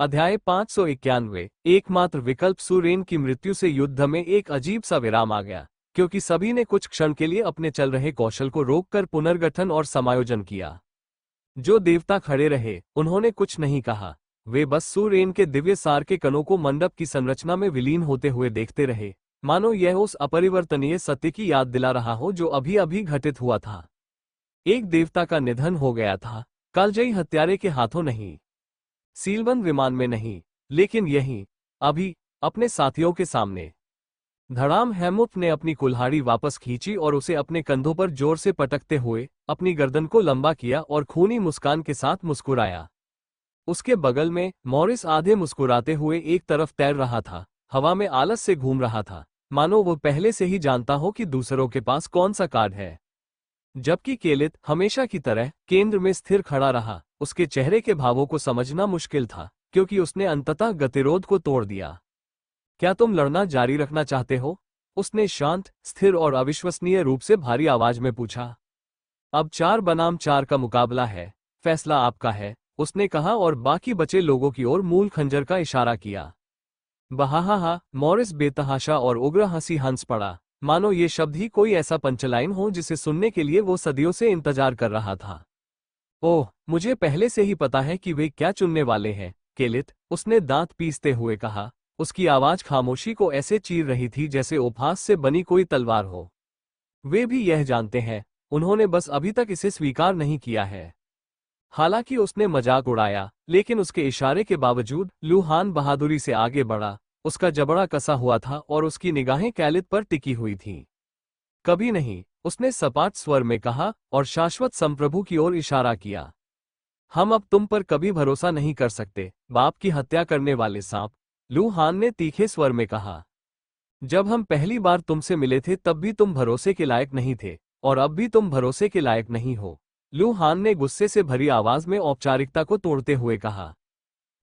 अध्याय 591। एकमात्र विकल्प। सूरेन की मृत्यु से युद्ध में एक अजीब सा विराम आ गया, क्योंकि सभी ने कुछ क्षण के लिए अपने चल रहे कौशल को रोककर पुनर्गठन और समायोजन किया। जो देवता खड़े रहे उन्होंने कुछ नहीं कहा, वे बस सूरेन के दिव्य सार के कणों को मंडप की संरचना में विलीन होते हुए देखते रहे, मानो यह उस अपरिवर्तनीय सत्य की याद दिला रहा हो जो अभी अभी घटित हुआ था। एक देवता का निधन हो गया था, कालजयी हत्यारे के हाथों नहीं, सीलबंद विमान में नहीं, लेकिन यहीं, अभी, अपने साथियों के सामने। धड़ाम। हेमुट ने अपनी कुल्हाड़ी वापस खींची और उसे अपने कंधों पर जोर से पटकते हुए अपनी गर्दन को लंबा किया और खूनी मुस्कान के साथ मुस्कुराया। उसके बगल में मॉरिस आधे मुस्कुराते हुए एक तरफ तैर रहा था, हवा में आलस से घूम रहा था, मानो वो पहले से ही जानता हो कि दूसरों के पास कौन सा कार्ड है। जबकि केलित हमेशा की तरह केंद्र में स्थिर खड़ा रहा। उसके चेहरे के भावों को समझना मुश्किल था, क्योंकि उसने अंततः गतिरोध को तोड़ दिया। क्या तुम लड़ना जारी रखना चाहते हो? उसने शांत, स्थिर और अविश्वसनीय रूप से भारी आवाज में पूछा। अब 4 बनाम 4 का मुकाबला है, फैसला आपका है, उसने कहा और बाकी बचे लोगों की ओर मूल खंजर का इशारा किया। बहाहा। मॉरिस बेतहाशा और उग्र हंसी हंस पड़ा, मानो ये शब्द ही कोई ऐसा पंचलाइन हो जिसे सुनने के लिए वो सदियों से इंतजार कर रहा था। ओह, मुझे पहले से ही पता है कि वे क्या चुनने वाले हैं, केलित, उसने दांत पीसते हुए कहा। उसकी आवाज खामोशी को ऐसे चीर रही थी जैसे उपहास से बनी कोई तलवार हो। वे भी यह जानते हैं, उन्होंने बस अभी तक इसे स्वीकार नहीं किया है। हालांकि उसने मजाक उड़ाया, लेकिन उसके इशारे के बावजूद लू हान बहादुरी से आगे बढ़ा। उसका जबड़ा कसा हुआ था और उसकी निगाहें कैलित पर टिकी हुई थीं। कभी नहीं, उसने सपाट स्वर में कहा और शाश्वत संप्रभु की ओर इशारा किया। हम अब तुम पर कभी भरोसा नहीं कर सकते, बाप की हत्या करने वाले सांप, लू हान ने तीखे स्वर में कहा। जब हम पहली बार तुमसे मिले थे तब भी तुम भरोसे के लायक नहीं थे, और अब भी तुम भरोसे के लायक नहीं हो, लू हान ने गुस्से से भरी आवाज में औपचारिकता को तोड़ते हुए कहा।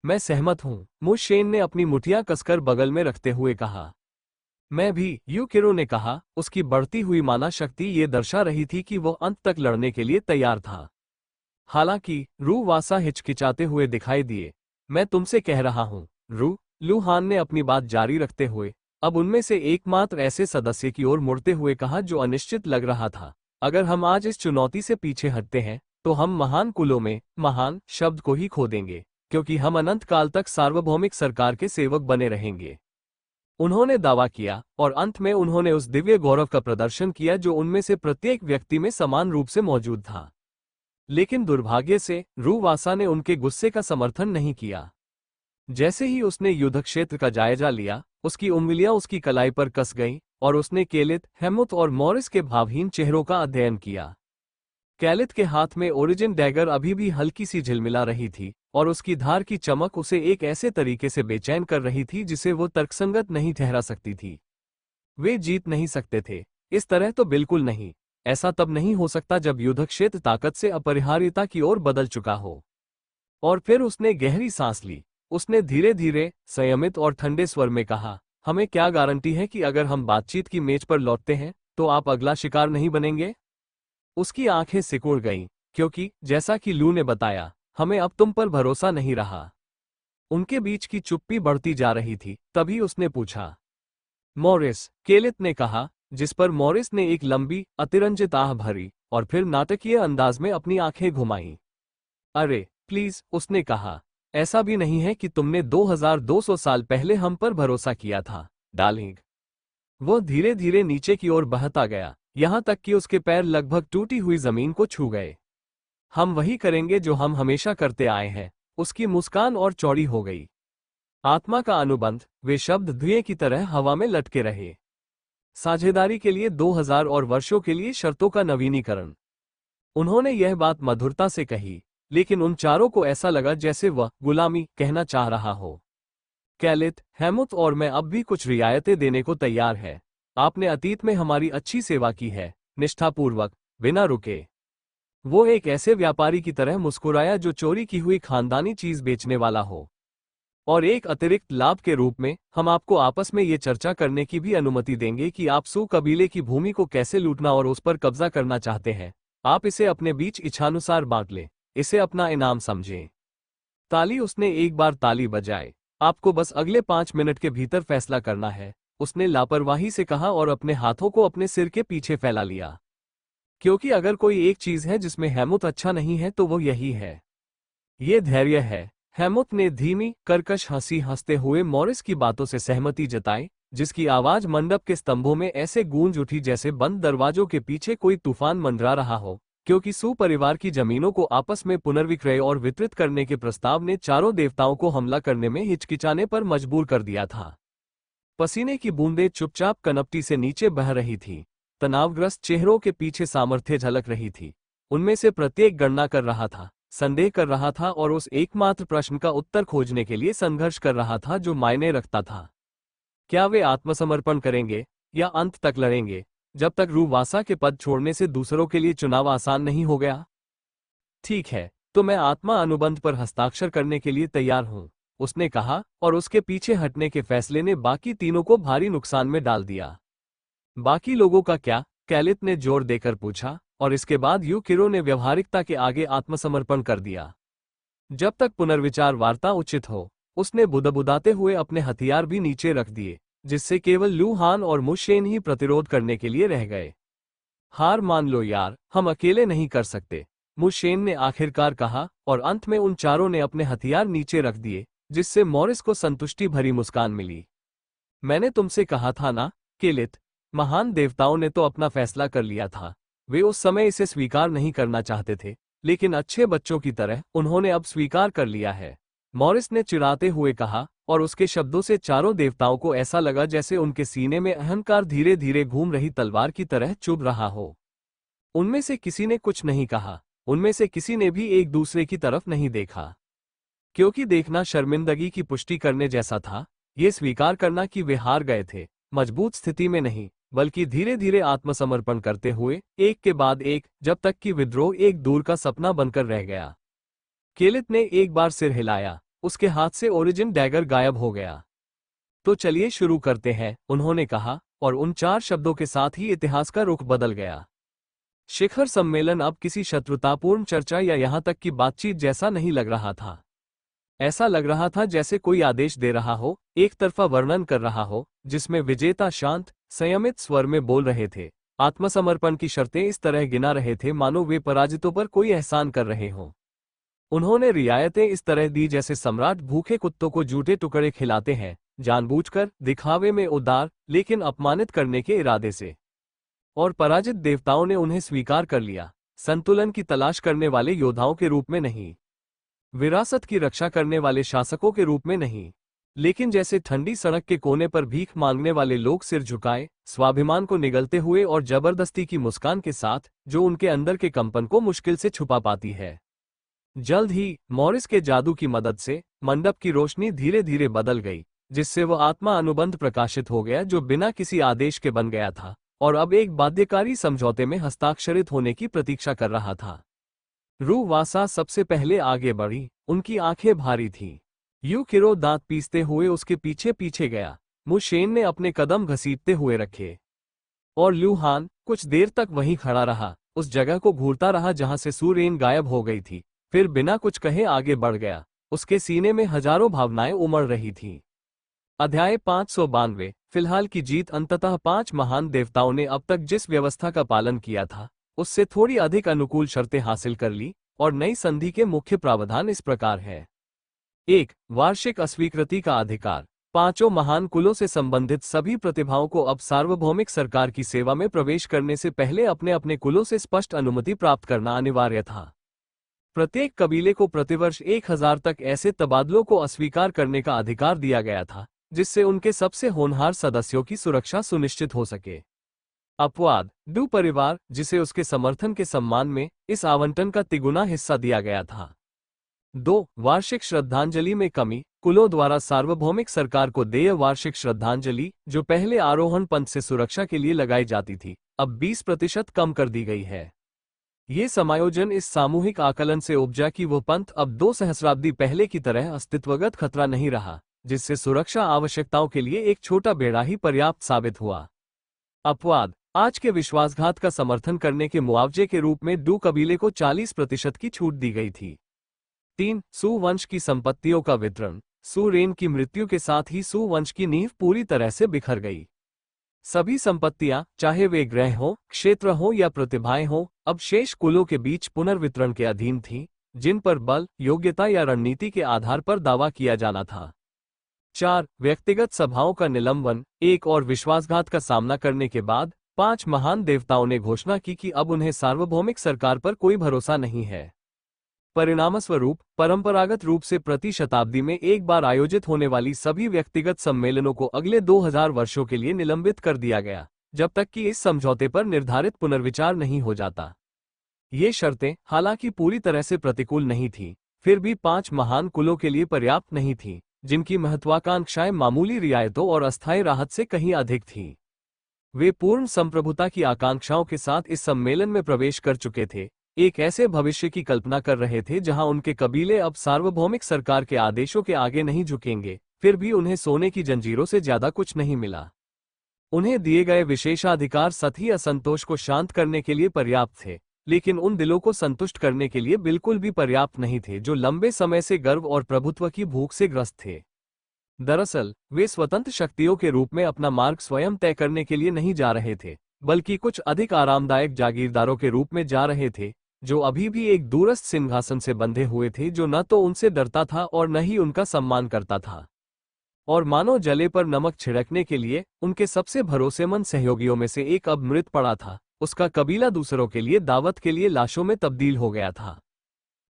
मैं सहमत हूं, मु शेन ने अपनी मुठियां कसकर बगल में रखते हुए कहा। मैं भी, यूकिरो ने कहा, उसकी बढ़ती हुई माना शक्ति ये दर्शा रही थी कि वो अंत तक लड़ने के लिए तैयार था। हालांकि, रू वासा हिचकिचाते हुए दिखाई दिए। मैं तुमसे कह रहा हूं, रू, लू हान ने अपनी बात जारी रखते हुए अब उनमें से एकमात्र ऐसे सदस्य की ओर मुड़ते हुए कहा जो अनिश्चित लग रहा था। अगर हम आज इस चुनौती से पीछे हटते हैं, तो हम महान कुलों में महान शब्द को ही खो देंगे, क्योंकि हम अनंत काल तक सार्वभौमिक सरकार के सेवक बने रहेंगे। उन्होंने दावा किया, और अंत में उन्होंने उस दिव्य गौरव का प्रदर्शन किया जो उनमें से प्रत्येक व्यक्ति में समान रूप से मौजूद था। लेकिन दुर्भाग्य से रू वासा ने उनके गुस्से का समर्थन नहीं किया। जैसे ही उसने युद्धक्षेत्र का जायजा लिया, उसकी उंगलियां उसकी कलाई पर कस गईं, और उसने केलित, हेमुत और मॉरिस के भावहीन चेहरों का अध्ययन किया। कैलित के हाथ में ओरिजिन डैगर अभी भी हल्की सी झिलमिला रही थी, और उसकी धार की चमक उसे एक ऐसे तरीके से बेचैन कर रही थी जिसे वो तर्कसंगत नहीं ठहरा सकती थी। वे जीत नहीं सकते थे, इस तरह तो बिल्कुल नहीं। ऐसा तब नहीं हो सकता जब युद्धक्षेत्र ताकत से अपरिहार्यता की ओर बदल चुका हो। और फिर उसने गहरी सांस ली। उसने धीरे धीरे, संयमित और ठंडे स्वर में कहा, हमें क्या गारंटी है कि अगर हम बातचीत की मेज पर लौटते हैं, तो आप अगला शिकार नहीं बनेंगे? उसकी आंखें सिकुड़ गईं, क्योंकि, जैसा कि लू ने बताया, हमें अब तुम पर भरोसा नहीं रहा। उनके बीच की चुप्पी बढ़ती जा रही थी, तभी उसने पूछा। मॉरिस, केलित ने कहा, जिस पर मॉरिस ने एक लंबी, अतिरंजित आह भरी, और फिर नाटकीय अंदाज में अपनी आंखें घुमाईं। अरे, प्लीज, उसने कहा, ऐसा भी नहीं है कि तुमने 2200 साल पहले हम पर भरोसा किया था, डार्लिंग। वो धीरे धीरे नीचे की ओर बहता गया, यहां तक कि उसके पैर लगभग टूटी हुई जमीन को छू गए। हम वही करेंगे जो हम हमेशा करते आए हैं। उसकी मुस्कान और चौड़ी हो गई। आत्मा का अनुबंध, वे शब्द धुएं की तरह हवा में लटके रहे। साझेदारी के लिए 2000 और वर्षों के लिए शर्तों का नवीनीकरण। उन्होंने यह बात मधुरता से कही, लेकिन उन चारों को ऐसा लगा जैसे वह गुलामी कहना चाह रहा हो। कैलित, हेमुत और मैं अब भी कुछ रियायतें देने को तैयार है। आपने अतीत में हमारी अच्छी सेवा की है, निष्ठापूर्वक, बिना रुके। वो एक ऐसे व्यापारी की तरह मुस्कुराया जो चोरी की हुई खानदानी चीज बेचने वाला हो। और एक अतिरिक्त लाभ के रूप में, हम आपको आपस में ये चर्चा करने की भी अनुमति देंगे कि आप सू कबीले की भूमि को कैसे लूटना और उस पर कब्जा करना चाहते हैं। आप इसे अपने बीच इच्छानुसार बांट लें, इसे अपना इनाम समझें। ताली उसने एक बार ताली बजाई। आपको बस अगले 5 मिनट के भीतर फैसला करना है, उसने लापरवाही से कहा और अपने हाथों को अपने सिर के पीछे फैला लिया। क्योंकि अगर कोई एक चीज है जिसमें हेमुत अच्छा नहीं है तो वो यही है। ये धैर्य है। हेमुत ने धीमी कर्कश हंसी हंसते हुए मॉरिस की बातों से सहमति जताई, जिसकी आवाज मंडप के स्तंभों में ऐसे गूंज उठी जैसे बंद दरवाजों के पीछे कोई तूफान मंडरा रहा हो, क्योंकि सू परिवार की जमीनों को आपस में पुनर्विक्रय और वितरित करने के प्रस्ताव ने चारों देवताओं को हमला करने में हिचकिचाने पर मजबूर कर दिया था। पसीने की बूंदें चुपचाप कनपटी से नीचे बह रही थीं। तनावग्रस्त चेहरों के पीछे सामर्थ्य झलक रही थी। उनमें से प्रत्येक गणना कर रहा था, संदेह कर रहा था और उस एकमात्र प्रश्न का उत्तर खोजने के लिए संघर्ष कर रहा था जो मायने रखता था। क्या वे आत्मसमर्पण करेंगे या अंत तक लड़ेंगे, जब तक रूवासा के पद छोड़ने से दूसरों के लिए चुनाव आसान नहीं हो गया? ठीक है, तो मैं आत्मा अनुबंध पर हस्ताक्षर करने के लिए तैयार हूं, उसने कहा, और उसके पीछे हटने के फैसले ने बाकी तीनों को भारी नुकसान में डाल दिया। बाकी लोगों का क्या? कैलित ने जोर देकर पूछा, और इसके बाद यूकिरो ने व्यवहारिकता के आगे आत्मसमर्पण कर दिया। जब तक पुनर्विचार वार्ता उचित हो, उसने बुदबुदाते हुए अपने हथियार भी नीचे रख दिए, जिससे केवल लू हान और मुशेन ही प्रतिरोध करने के लिए रह गए। हार मान लो यार, हम अकेले नहीं कर सकते, मुशेन ने आखिरकार कहा, और अंत में उन चारों ने अपने हथियार नीचे रख दिए, जिससे मॉरिस को संतुष्टि भरी मुस्कान मिली। मैंने तुमसे कहा था ना, केलित, महान देवताओं ने तो अपना फैसला कर लिया था। वे उस समय इसे स्वीकार नहीं करना चाहते थे, लेकिन अच्छे बच्चों की तरह उन्होंने अब स्वीकार कर लिया है, मॉरिस ने चिढ़ाते हुए कहा, और उसके शब्दों से चारों देवताओं को ऐसा लगा जैसे उनके सीने में अहंकार धीरे धीरे घूम रही तलवार की तरह चुभ रहा हो। उनमें से किसी ने कुछ नहीं कहा, उनमें से किसी ने भी एक दूसरे की तरफ नहीं देखा, क्योंकि देखना शर्मिंदगी की पुष्टि करने जैसा था, ये स्वीकार करना कि वे हार गए थे, मजबूत स्थिति में नहीं, बल्कि धीरे धीरे आत्मसमर्पण करते हुए, एक के बाद एक, जब तक कि विद्रोह एक दूर का सपना बनकर रह गया। केलित ने एक बार सिर हिलाया, उसके हाथ से ओरिजिन डैगर गायब हो गया। तो चलिए शुरू करते हैं, उन्होंने कहा, और उन 4 शब्दों के साथ ही इतिहास का रुख बदल गया। शिखर सम्मेलन अब किसी शत्रुतापूर्ण चर्चा या यहां तक कि बातचीत जैसा नहीं लग रहा था। ऐसा लग रहा था जैसे कोई आदेश दे रहा हो, एक तरफा वर्णन कर रहा हो, जिसमें विजेता शांत, संयमित स्वर में बोल रहे थे। आत्मसमर्पण की शर्तें इस तरह गिना रहे थे मानो वे पराजितों पर कोई एहसान कर रहे हों। उन्होंने रियायतें इस तरह दी जैसे सम्राट भूखे कुत्तों को जूठे टुकड़े खिलाते हैं, जानबूझकर, दिखावे में उदार, लेकिन अपमानित करने के इरादे से। और पराजित देवताओं ने उन्हें स्वीकार कर लिया, संतुलन की तलाश करने वाले योद्धाओं के रूप में नहीं, विरासत की रक्षा करने वाले शासकों के रूप में नहीं, लेकिन जैसे ठंडी सड़क के कोने पर भीख मांगने वाले लोग सिर झुकाए, स्वाभिमान को निगलते हुए और जबरदस्ती की मुस्कान के साथ, जो उनके अंदर के कंपन को मुश्किल से छुपा पाती है। जल्द ही मॉरिस के जादू की मदद से मंडप की रोशनी धीरे धीरे बदल गई, जिससे वह आत्मा अनुबंध प्रकाशित हो गया जो बिना किसी आदेश के बन गया था, और अब एक बाध्यकारी समझौते में हस्ताक्षरित होने की प्रतीक्षा कर रहा था। रूवासा सबसे पहले आगे बढ़ी, उनकी आंखें भारी थीं। यूकिरो दांत पीसते हुए उसके पीछे पीछे गया। मुशेन ने अपने कदम घसीटते हुए रखे, और ल्यूहान कुछ देर तक वहीं खड़ा रहा, उस जगह को घूरता रहा जहां से सूरेन गायब हो गई थी, फिर बिना कुछ कहे आगे बढ़ गया। उसके सीने में हजारों भावनाएं उमड़ रही थीं। अध्याय 592। फिलहाल की जीत। अंततः 5 महान देवताओं ने अब तक जिस व्यवस्था का पालन किया था, उससे थोड़ी अधिक अनुकूल शर्तें हासिल कर ली, और नई संधि के मुख्य प्रावधान इस प्रकार है। 1. वार्षिक अस्वीकृति का अधिकार। 5 महान कुलों से संबंधित सभी प्रतिभाओं को अब सार्वभौमिक सरकार की सेवा में प्रवेश करने से पहले अपने अपने कुलों से स्पष्ट अनुमति प्राप्त करना अनिवार्य था। प्रत्येक कबीले को प्रतिवर्ष 1000 तक ऐसे तबादलों को अस्वीकार करने का अधिकार दिया गया था, जिससे उनके सबसे होनहार सदस्यों की सुरक्षा सुनिश्चित हो सके। अपवाद। डू परिवार, जिसे उसके समर्थन के सम्मान में इस आवंटन का तिगुना हिस्सा दिया गया था। 2. वार्षिक श्रद्धांजलि में कमी। कुलों द्वारा सार्वभौमिक सरकार को देय वार्षिक श्रद्धांजलि, जो पहले आरोहण पंथ से सुरक्षा के लिए लगाई जाती थी, अब 20% कम कर दी गई है। ये समायोजन इस सामूहिक आकलन से उपजा कि वह पंथ अब 2 सहस्राब्दी पहले की तरह अस्तित्वगत खतरा नहीं रहा, जिससे सुरक्षा आवश्यकताओं के लिए एक छोटा बेड़ा ही पर्याप्त साबित हुआ। अपवाद। आज के विश्वासघात का समर्थन करने के मुआवजे के रूप में डू कबीले को 40% की छूट दी गई थी। 3. सुवंश की संपत्तियों का वितरण। सुरेन की मृत्यु के साथ ही सुवंश की नींव पूरी तरह से बिखर गई। सभी संपत्तियां, चाहे वे ग्रह हो, क्षेत्र हो या प्रतिभाएं हो, अब शेष कुलों के बीच पुनर्वितरण के अधीन थीं, जिन पर बल, योग्यता या रणनीति के आधार पर दावा किया जाना था। 4. व्यक्तिगत सभाओं का निलंबन। एक और विश्वासघात का सामना करने के बाद 5 महान देवताओं ने घोषणा की कि अब उन्हें सार्वभौमिक सरकार पर कोई भरोसा नहीं है। परिणामस्वरूप परंपरागत रूप से प्रति शताब्दी में एक बार आयोजित होने वाली सभी व्यक्तिगत सम्मेलनों को अगले 2000 वर्षों के लिए निलंबित कर दिया गया, जब तक कि इस समझौते पर निर्धारित पुनर्विचार नहीं हो जाता। ये शर्तें, हालांकि पूरी तरह से प्रतिकूल नहीं थीं, फिर भी 5 महान कुलों के लिए पर्याप्त नहीं थीं, जिनकी महत्वाकांक्षाएं मामूली रियायतों और अस्थायी राहत से कहीं अधिक थीं। वे पूर्ण संप्रभुता की आकांक्षाओं के साथ इस सम्मेलन में प्रवेश कर चुके थे, एक ऐसे भविष्य की कल्पना कर रहे थे जहां उनके कबीले अब सार्वभौमिक सरकार के आदेशों के आगे नहीं झुकेंगे। फिर भी उन्हें सोने की जंजीरों से ज्यादा कुछ नहीं मिला। उन्हें दिए गए विशेषाधिकार सतही असंतोष को शांत करने के लिए पर्याप्त थे, लेकिन उन दिलों को संतुष्ट करने के लिए बिल्कुल भी पर्याप्त नहीं थे जो लंबे समय से गर्व और प्रभुत्व की भूख से ग्रस्त थे। दरअसल वे स्वतंत्र शक्तियों के रूप में अपना मार्ग स्वयं तय करने के लिए नहीं जा रहे थे, बल्कि कुछ अधिक आरामदायक जागीरदारों के रूप में जा रहे थे, जो अभी भी एक दूरस्थ सिंहासन से बंधे हुए थे जो न तो उनसे डरता था और न ही उनका सम्मान करता था। और मानो जले पर नमक छिड़कने के लिए उनके सबसे भरोसेमंद सहयोगियों में से एक अब मृत पड़ा था, उसका कबीला दूसरों के लिए दावत के लिए लाशों में तब्दील हो गया था।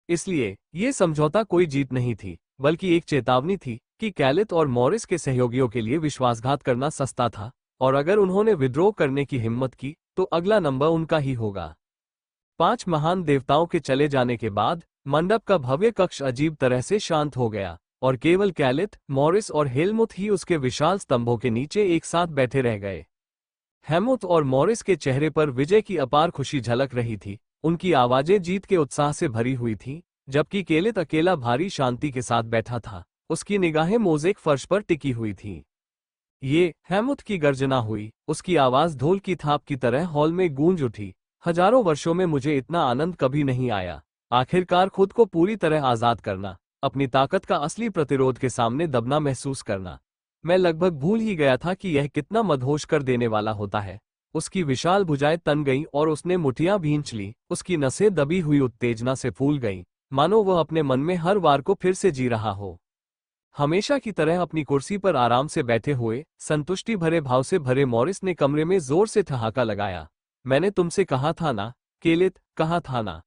इसलिए ये समझौता कोई जीत नहीं थी, बल्कि एक चेतावनी थी कि कैलिथ और मॉरिस के सहयोगियों के लिए विश्वासघात करना सस्ता था, और अगर उन्होंने विद्रोह करने की हिम्मत की तो अगला नंबर उनका ही होगा। 5 महान देवताओं के चले जाने के बाद मंडप का भव्य कक्ष अजीब तरह से शांत हो गया, और केवल कैलिथ, मॉरिस और हेलमुथ ही उसके विशाल स्तंभों के नीचे एक साथ बैठे रह गए। हेलमुथ और मॉरिस के चेहरे पर विजय की अपार खुशी झलक रही थी, उनकी आवाजें जीत के उत्साह से भरी हुई थीं, जबकि कैलिथ अकेला भारी शांति के साथ बैठा था, उसकी निगाहें मोज़ेक फर्श पर टिकी हुई थीं। ये हेलमुथ की गर्जना हुई, उसकी आवाज ढोल की थाप की तरह हॉल में गूंज उठी। हजारों वर्षों में मुझे इतना आनंद कभी नहीं आया। आखिरकार खुद को पूरी तरह आजाद करना, अपनी ताकत का असली प्रतिरोध के सामने दबना महसूस करना। मैं लगभग भूल ही गया था कि यह कितना मदहोश कर देने वाला होता है। उसकी विशाल भुजाएं तन गईं और उसने मुठियां भींच ली, उसकी नसें दबी हुई उत्तेजना से फूल गईं, मानो वह अपने मन में हर वार को फिर से जी रहा हो। हमेशा की तरह अपनी कुर्सी पर आराम से बैठे हुए, संतुष्टि भरे भाव से भरे मॉरिस ने कमरे में जोर से ठहाका लगाया। मैंने तुमसे कहा था ना, कैलिथ, कहा था ना।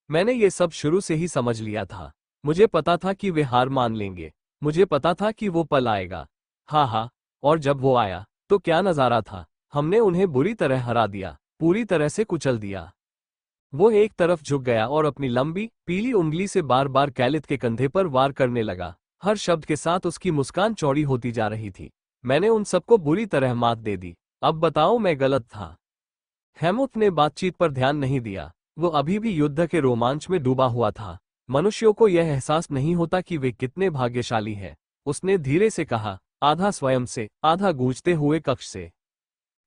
मैंने ये सब शुरू से ही समझ लिया था। मुझे पता था कि वे हार मान लेंगे। मुझे पता था कि वो पल आएगा। हाँ, और जब वो आया, तो क्या नजारा था। हमने उन्हें बुरी तरह हरा दिया, पूरी तरह से कुचल दिया। वो एक तरफ झुक गया और अपनी लंबी, पीली उंगली से बार बार कैलिथ के कंधे पर वार करने लगा। हर शब्द के साथ उसकी मुस्कान चौड़ी होती जा रही थी। मैंने उन सबको बुरी तरह मात दे दी। अब बताओ मैं गलत था। हेलमुथ ने बातचीत पर ध्यान नहीं दिया। वो अभी भी युद्ध के रोमांच में डूबा हुआ था। मनुष्यों को यह एहसास नहीं होता कि वे कितने भाग्यशाली हैं। उसने धीरे से कहा, आधा स्वयं से, आधा गूंजते हुए कक्ष से।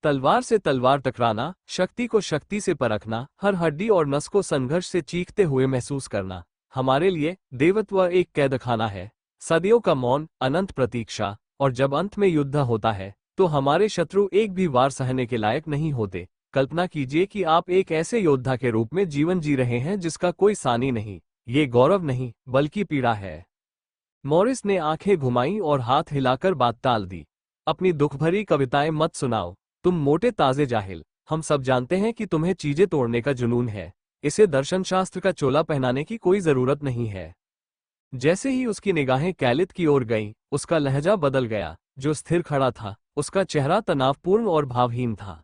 तलवार से तलवार टकराना, शक्ति को शक्ति से परखना, हर हड्डी और नस को संघर्ष से चीखते हुए महसूस करना। हमारे लिए देवत्व एक कैदखाना है, सदियों का मौन, अनंत प्रतीक्षा, और जब अंत में युद्ध होता है तो हमारे शत्रु एक भी वार सहने के लायक नहीं होते। कल्पना कीजिए कि आप एक ऐसे योद्धा के रूप में जीवन जी रहे हैं जिसका कोई सानी नहीं। ये गौरव नहीं, बल्कि पीड़ा है। मॉरिस ने आंखें घुमाईं और हाथ हिलाकर बात टाल दी। अपनी दुखभरी कविताएं मत सुनाओ, तुम मोटे ताजे जाहिल। हम सब जानते हैं कि तुम्हें चीजें तोड़ने का जुनून है। इसे दर्शनशास्त्र का चोला पहनाने की कोई जरूरत नहीं है। जैसे ही उसकी निगाहें कैलिथ की ओर गईं, उसका लहजा बदल गया। जो स्थिर खड़ा था, उसका चेहरा तनावपूर्ण और भावहीन था।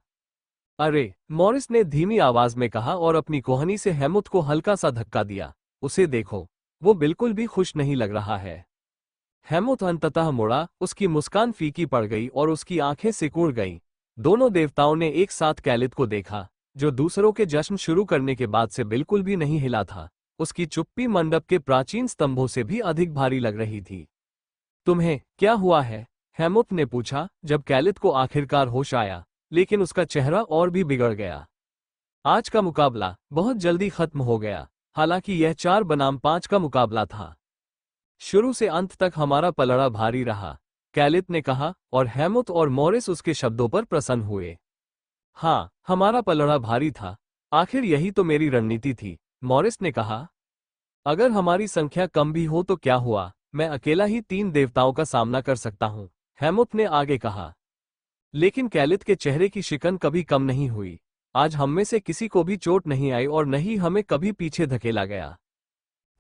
अरे, मॉरिस ने धीमी आवाज में कहा और अपनी कोहनी से हेलमुथ को हल्का सा धक्का दिया। उसे देखो, वो बिल्कुल भी खुश नहीं लग रहा है। हेलमुथ अंततः मुड़ा, उसकी मुस्कान फीकी पड़ गई और उसकी आंखें सिकुड़ गईं। दोनों देवताओं ने एक साथ कैलिथ को देखा, जो दूसरों के जश्न शुरू करने के बाद से बिल्कुल भी नहीं हिला था। उसकी चुप्पी मंडप के प्राचीन स्तंभों से भी अधिक भारी लग रही थी। तुम्हें क्या हुआ है? हेलमुथ ने पूछा, जब कैलिथ को आखिरकार होश आया, लेकिन उसका चेहरा और भी बिगड़ गया। आज का मुकाबला बहुत जल्दी खत्म हो गया। हालांकि यह 4 बनाम 5 का मुकाबला था। शुरू से अंत तक हमारा पलड़ा भारी रहा, कैलित ने कहा, और हेमुथ और मॉरिस उसके शब्दों पर प्रसन्न हुए। हाँ, हमारा पलड़ा भारी था, आखिर यही तो मेरी रणनीति थी, मॉरिस ने कहा। अगर हमारी संख्या कम भी हो तो क्या हुआ, मैं अकेला ही 3 देवताओं का सामना कर सकता हूं, हेमुथ ने आगे कहा। लेकिन कैलित के चेहरे की शिकन कभी कम नहीं हुई। आज हम में से किसी को भी चोट नहीं आई और न ही हमें कभी पीछे धकेला गया।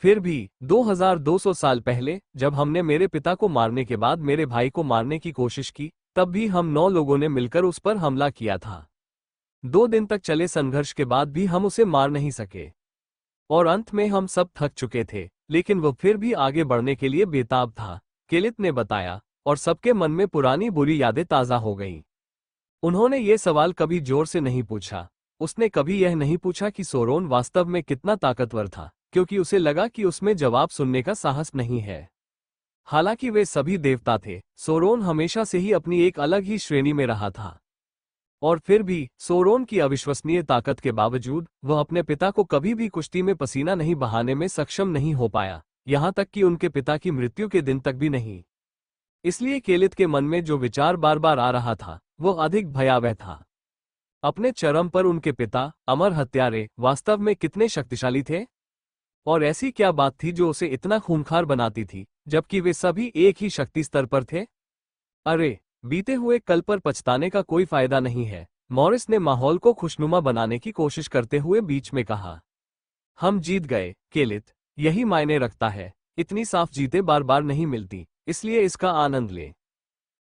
फिर भी 2200 साल पहले जब हमने मेरे पिता को मारने के बाद मेरे भाई को मारने की कोशिश की, तब भी हम 9 लोगों ने मिलकर उस पर हमला किया था। 2 दिन तक चले संघर्ष के बाद भी हम उसे मार नहीं सके, और अंत में हम सब थक चुके थे, लेकिन वह फिर भी आगे बढ़ने के लिए बेताब था, कैलित ने बताया, और सबके मन में पुरानी बुरी यादें ताज़ा हो गईं। उन्होंने ये सवाल कभी जोर से नहीं पूछा। उसने कभी यह नहीं पूछा कि सोरोन वास्तव में कितना ताकतवर था, क्योंकि उसे लगा कि उसमें जवाब सुनने का साहस नहीं है। हालांकि वे सभी देवता थे, सोरोन हमेशा से ही अपनी एक अलग ही श्रेणी में रहा था। और फिर भी सोरोन की अविश्वसनीय ताकत के बावजूद वह अपने पिता को कभी भी कुश्ती में पसीना नहीं बहाने में सक्षम नहीं हो पाया, यहां तक कि उनके पिता की मृत्यु के दिन तक भी नहीं। इसलिए कैलित के मन में जो विचार बार बार आ रहा था वह अधिक भयावह था। अपने चरम पर उनके पिता, अमर हत्यारे, वास्तव में कितने शक्तिशाली थे? और ऐसी क्या बात थी जो उसे इतना खूंखार बनाती थी, जबकि वे सभी एक ही शक्ति स्तर पर थे? अरे, बीते हुए कल पर पछताने का कोई फायदा नहीं है, मॉरिस ने माहौल को खुशनुमा बनाने की कोशिश करते हुए बीच में कहा। हम जीत गए, कैलित, यही मायने रखता है। इतनी साफ जीतें बार बार नहीं मिलती, इसलिए इसका आनंद ले।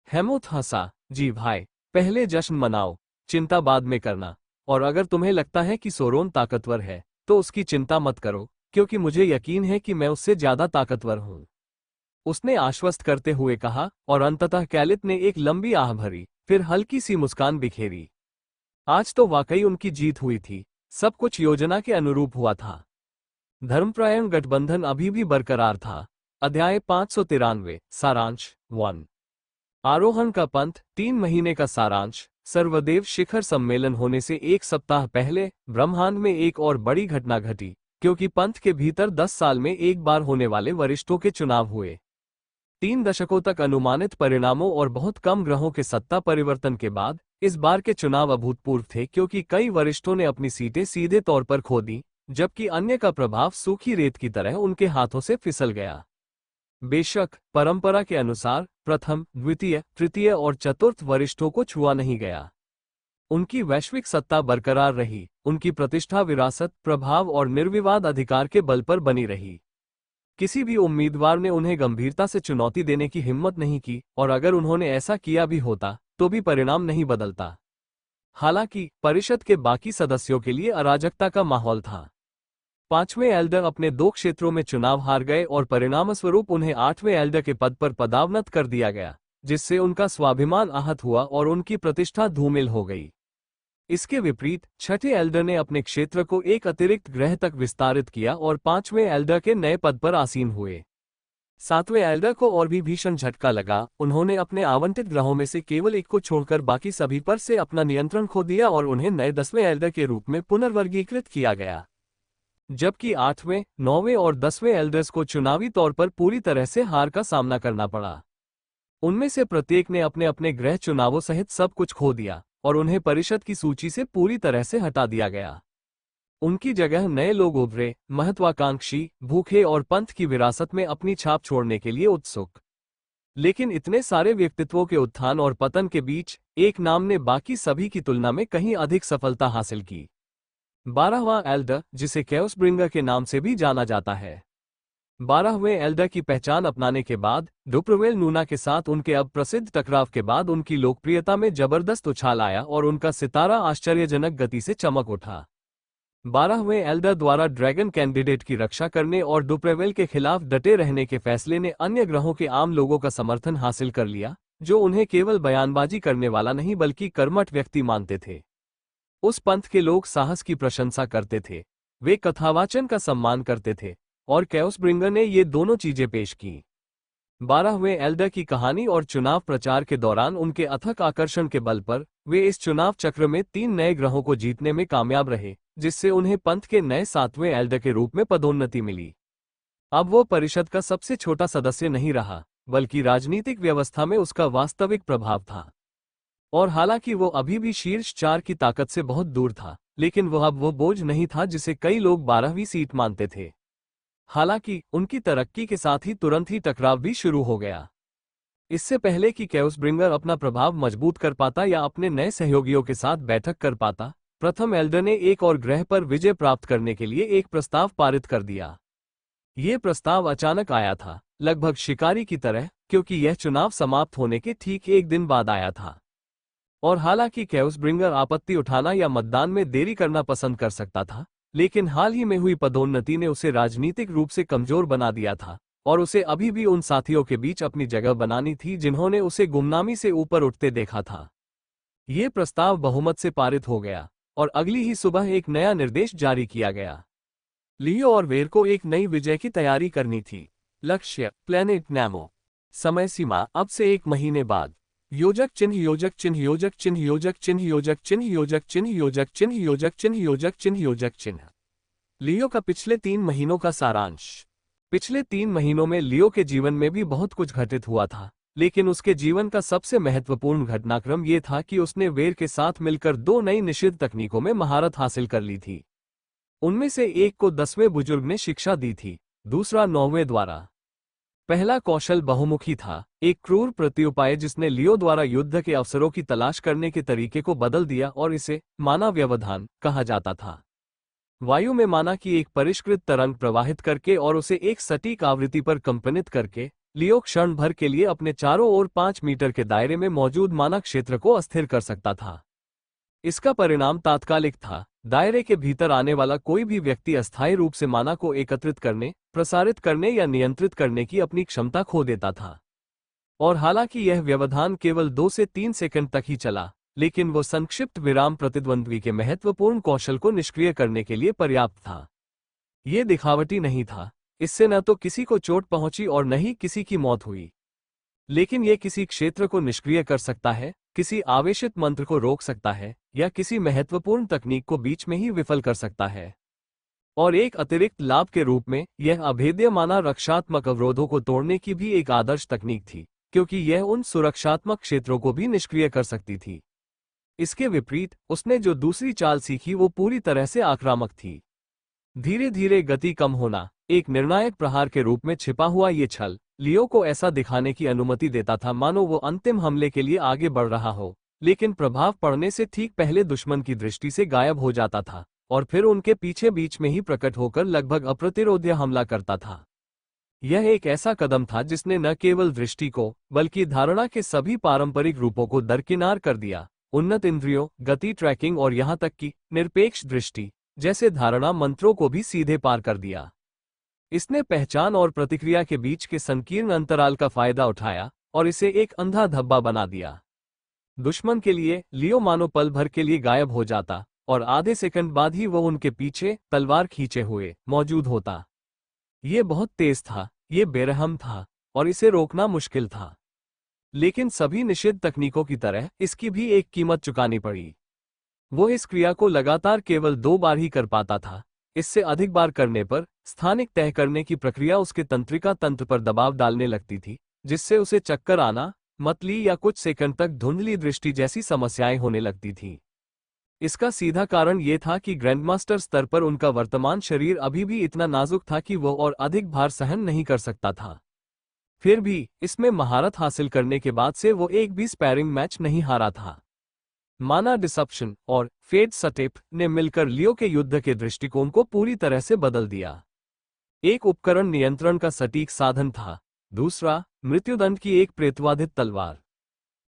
हेमुथ हंसा, जी भाई, पहले जश्न मनाओ, चिंता बाद में करना। और अगर तुम्हें लगता है कि सोरोन ताकतवर है, तो उसकी चिंता मत करो, क्योंकि मुझे यकीन है कि मैं उससे ज्यादा ताकतवर हूं, उसने आश्वस्त करते हुए कहा, और अंततः कैलित ने एक लंबी आह भरी, फिर हल्की सी मुस्कान बिखेरी। आज तो वाकई उनकी जीत हुई थी, सब कुछ योजना के अनुरूप हुआ था। धर्मपरायण गठबंधन अभी भी बरकरार था। अध्याय 593, सारांश 1। आरोहण का पंथ, 3 महीने का सारांश। सर्वदेव शिखर सम्मेलन होने से 1 सप्ताह पहले ब्रह्मांड में एक और बड़ी घटना घटी, क्योंकि पंथ के भीतर 10 साल में एक बार होने वाले वरिष्ठों के चुनाव हुए। 3 दशकों तक अनुमानित परिणामों और बहुत कम ग्रहों के सत्ता परिवर्तन के बाद इस बार के चुनाव अभूतपूर्व थे, क्योंकि कई वरिष्ठों ने अपनी सीटें सीधे तौर पर खो दी, जबकि अन्य का प्रभाव सूखी रेत की तरह उनके हाथों से फिसल गया। बेशक परंपरा के अनुसार प्रथम, द्वितीय, तृतीय और चतुर्थ वरिष्ठों को छुआ नहीं गया। उनकी वैश्विक सत्ता बरकरार रही, उनकी प्रतिष्ठा विरासत, प्रभाव और निर्विवाद अधिकार के बल पर बनी रही। किसी भी उम्मीदवार ने उन्हें गंभीरता से चुनौती देने की हिम्मत नहीं की, और अगर उन्होंने ऐसा किया भी होता तो भी परिणाम नहीं बदलता। हालांकि परिषद के बाकी सदस्यों के लिए अराजकता का माहौल था। 5वें एल्डर अपने 2 क्षेत्रों में चुनाव हार गए और परिणामस्वरूप उन्हें 8वें एल्डर के पद पर पदावनत कर दिया गया, जिससे उनका स्वाभिमान आहत हुआ और उनकी प्रतिष्ठा धूमिल हो गई। इसके विपरीत 6ठे एल्डर ने अपने क्षेत्र को एक अतिरिक्त ग्रह तक विस्तारित किया और 5वें एल्डर के नए पद पर आसीन हुए। 7वें एल्डर को और भी भीषण झटका लगा। उन्होंने अपने आवंटित ग्रहों में से केवल एक को छोड़कर बाकी सभी पर से अपना नियंत्रण खो दिया और उन्हें नए 10वें एल्डर के रूप में पुनर्वर्गीकृत किया गया। जबकि 8वें, 9वें और 10वें एल्डर्स को चुनावी तौर पर पूरी तरह से हार का सामना करना पड़ा। उनमें से प्रत्येक ने अपने अपने ग्रह चुनावों सहित सब कुछ खो दिया और उन्हें परिषद की सूची से पूरी तरह से हटा दिया गया। उनकी जगह नए लोग उभरे, महत्वाकांक्षी, भूखे और पंथ की विरासत में अपनी छाप छोड़ने के लिए उत्सुक। लेकिन इतने सारे व्यक्तित्वों के उत्थान और पतन के बीच एक नाम ने बाकी सभी की तुलना में कहीं अधिक सफलता हासिल की। 12वां एल्डर, जिसे कैओसब्रिंगर के नाम से भी जाना जाता है। 12वें एल्डर की पहचान अपनाने के बाद डुप्रवेल नूना के साथ उनके अब प्रसिद्ध टकराव के बाद उनकी लोकप्रियता में जबरदस्त उछाल आया और उनका सितारा आश्चर्यजनक गति से चमक उठा। 12वें एल्डर द्वारा ड्रैगन कैंडिडेट की रक्षा करने और डुप्रवेल के खिलाफ डटे रहने के फैसले ने अन्य ग्रहों के आम लोगों का समर्थन हासिल कर लिया, जो उन्हें केवल बयानबाजी करने वाला नहीं बल्कि कर्मठ व्यक्ति मानते थे। उस पंथ के लोग साहस की प्रशंसा करते थे, वे कथावाचन का सम्मान करते थे, और कैओसब्रिंगर ने ये दोनों चीजें पेश की। 12वें एल्डर की कहानी और चुनाव प्रचार के दौरान उनके अथक आकर्षण के बल पर वे इस चुनाव चक्र में 3 नए ग्रहों को जीतने में कामयाब रहे, जिससे उन्हें पंथ के नए 7वें एल्डर के रूप में पदोन्नति मिली। अब वो परिषद का सबसे छोटा सदस्य नहीं रहा, बल्कि राजनीतिक व्यवस्था में उसका वास्तविक प्रभाव था। और हालांकि वो अभी भी शीर्ष 4 की ताकत से बहुत दूर था, लेकिन वह अब वो बोझ नहीं था जिसे कई लोग 12वीं सीट मानते थे। हालांकि उनकी तरक्की के साथ ही तुरंत ही टकराव भी शुरू हो गया। इससे पहले कि कैओसब्रिंगर अपना प्रभाव मजबूत कर पाता या अपने नए सहयोगियों के साथ बैठक कर पाता, प्रथम एल्डर ने एक और ग्रह पर विजय प्राप्त करने के लिए एक प्रस्ताव पारित कर दिया। ये प्रस्ताव अचानक आया था, लगभग शिकारी की तरह, क्योंकि यह चुनाव समाप्त होने के ठीक एक दिन बाद आया था। और हालांकि कैओसब्रिंगर आपत्ति उठाना या मतदान में देरी करना पसंद कर सकता था, लेकिन हाल ही में हुई पदोन्नति ने उसे राजनीतिक रूप से कमजोर बना दिया था, और उसे अभी भी उन साथियों के बीच अपनी जगह बनानी थी जिन्होंने उसे गुमनामी से ऊपर उठते देखा था। ये प्रस्ताव बहुमत से पारित हो गया, और अगली ही सुबह एक नया निर्देश जारी किया गया। लियो और वेर को एक नई विजय की तैयारी करनी थी। लक्ष्य प्लेनेट नैमो। समय सीमा अब से 1 महीने बाद। योजक चिन्ह योजक चिन्ह योजक चिन्ह योजक चिन्ह योजक चिन्ह योजक चिन्ह योजक चिन्ह योजक चिन्ह योजक चिन्ह योजक चिन्ह। लियो का पिछले 3 महीनों का सारांश। पिछले 3 महीनों में लियो के जीवन में भी बहुत कुछ घटित हुआ था, लेकिन उसके जीवन का सबसे महत्वपूर्ण घटनाक्रम ये था कि उसने वेर के साथ मिलकर 2 नई निषिद्ध तकनीकों में महारत हासिल कर ली थी। उनमें से एक को 10वें बुजुर्ग ने शिक्षा दी थी, दूसरा 9वें द्वारा। पहला कौशल बहुमुखी था, एक क्रूर प्रत्युपाय जिसने लियो द्वारा युद्ध के अवसरों की तलाश करने के तरीके को बदल दिया, और इसे माना व्यवधान कहा जाता था। वायु में माना की एक परिष्कृत तरंग प्रवाहित करके और उसे एक सटीक आवृत्ति पर कंपनित करके लियो क्षण भर के लिए अपने चारों ओर 5 मीटर के दायरे में मौजूद माना क्षेत्र को अस्थिर कर सकता था। इसका परिणाम तात्कालिक था। दायरे के भीतर आने वाला कोई भी व्यक्ति अस्थायी रूप से माना को एकत्रित करने, प्रसारित करने या नियंत्रित करने की अपनी क्षमता खो देता था। और हालांकि यह व्यवधान केवल 2 से 3 सेकंड तक ही चला, लेकिन वो संक्षिप्त विराम प्रतिद्वंद्वी के महत्वपूर्ण कौशल को निष्क्रिय करने के लिए पर्याप्त था। ये दिखावटी नहीं था, इससे न तो किसी को चोट पहुंची और न ही किसी की मौत हुई। लेकिन यह किसी क्षेत्र को निष्क्रिय कर सकता है, किसी आवेशित मंत्र को रोक सकता है, या किसी महत्वपूर्ण तकनीक को बीच में ही विफल कर सकता है। और एक अतिरिक्त लाभ के रूप में यह अभेद्य माना रक्षात्मक अवरोधों को तोड़ने की भी एक आदर्श तकनीक थी, क्योंकि यह उन सुरक्षात्मक क्षेत्रों को भी निष्क्रिय कर सकती थी। इसके विपरीत उसने जो दूसरी चाल सीखी वो पूरी तरह से आक्रामक थी। धीरे धीरे गति कम होना, एक निर्णायक प्रहार के रूप में छिपा हुआ ये छल लियो को ऐसा दिखाने की अनुमति देता था मानो वो अंतिम हमले के लिए आगे बढ़ रहा हो, लेकिन प्रभाव पड़ने से ठीक पहले दुश्मन की दृष्टि से गायब हो जाता था और फिर उनके पीछे बीच में ही प्रकट होकर लगभग अप्रतिरोध्य हमला करता था। यह एक ऐसा कदम था जिसने न केवल दृष्टि को बल्कि धारणा के सभी पारंपरिक रूपों को दरकिनार कर दिया। उन्नत इंद्रियों, गति ट्रैकिंग और यहाँ तक कि निरपेक्ष दृष्टि जैसे धारणा मंत्रों को भी सीधे पार कर दिया। इसने पहचान और प्रतिक्रिया के बीच के संकीर्ण अंतराल का फायदा उठाया और इसे एक अंधा धब्बा बना दिया। दुश्मन के लिए लियो मानो पल भर के लिए गायब हो जाता और आधे सेकंड बाद ही वो उनके पीछे तलवार खींचे हुए मौजूद होता। ये बहुत तेज था, ये बेरहम था और इसे रोकना मुश्किल था। लेकिन सभी निषिद्ध तकनीकों की तरह इसकी भी एक कीमत चुकानी पड़ी। वो इस क्रिया को लगातार केवल 2 बार ही कर पाता था। इससे अधिक बार करने पर स्थानिक तय करने की प्रक्रिया उसके तंत्रिका तंत्र पर दबाव डालने लगती थी, जिससे उसे चक्कर आना, मतली या कुछ सेकंड तक धुंधली दृष्टि जैसी समस्याएं होने लगती थीं। इसका सीधा कारण ये था कि ग्रैंडमास्टर स्तर पर उनका वर्तमान शरीर अभी भी इतना नाजुक था कि वो और अधिक भार सहन नहीं कर सकता था। फिर भी इसमें महारत हासिल करने के बाद से वो एक भी स्पैरिंग मैच नहीं हारा था। माना डिसेप्शन और फेट सटेप ने मिलकर लियो के युद्ध के दृष्टिकोण को पूरी तरह से बदल दिया। एक उपकरण नियंत्रण का सटीक साधन था, दूसरा मृत्युदंड की एक प्रेतवाधित तलवार।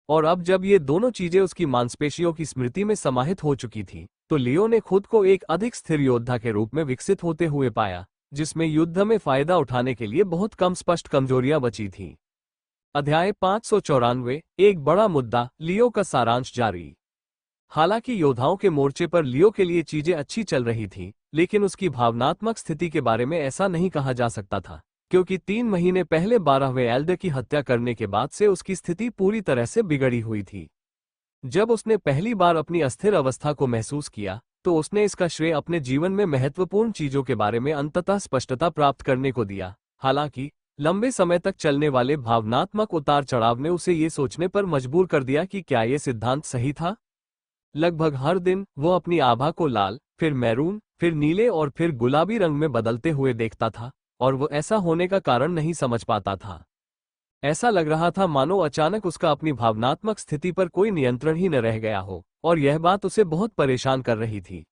और अब जब ये दोनों चीजें उसकी मांसपेशियों की स्मृति में समाहित हो चुकी थी, तो लियो ने खुद को एक अधिक स्थिर योद्धा के रूप में विकसित होते हुए पाया, जिसमें युद्ध में फायदा उठाने के लिए बहुत कम स्पष्ट कमजोरियां बची थीं। अध्याय 594, एक बड़ा मुद्दा, लियो का सारांश जारी। हालांकि योद्धाओं के मोर्चे पर लियो के लिए चीजें अच्छी चल रही थीं, लेकिन उसकी भावनात्मक स्थिति के बारे में ऐसा नहीं कहा जा सकता था, क्योंकि 3 महीने पहले 12वें एल्डर की हत्या करने के बाद से उसकी स्थिति पूरी तरह से बिगड़ी हुई थी। जब उसने पहली बार अपनी अस्थिर अवस्था को महसूस किया, तो उसने इसका श्रेय अपने जीवन में महत्वपूर्ण चीजों के बारे में अंततः स्पष्टता प्राप्त करने को दिया। हालांकि लंबे समय तक चलने वाले भावनात्मक उतार चढ़ाव ने उसे ये सोचने पर मजबूर कर दिया कि क्या ये सिद्धांत सही था। लगभग हर दिन वो अपनी आभा को लाल, फिर मैरून, फिर नीले और फिर गुलाबी रंग में बदलते हुए देखता था, और वो ऐसा होने का कारण नहीं समझ पाता था। ऐसा लग रहा था मानो अचानक उसका अपनी भावनात्मक स्थिति पर कोई नियंत्रण ही न रह गया हो, और यह बात उसे बहुत परेशान कर रही थी।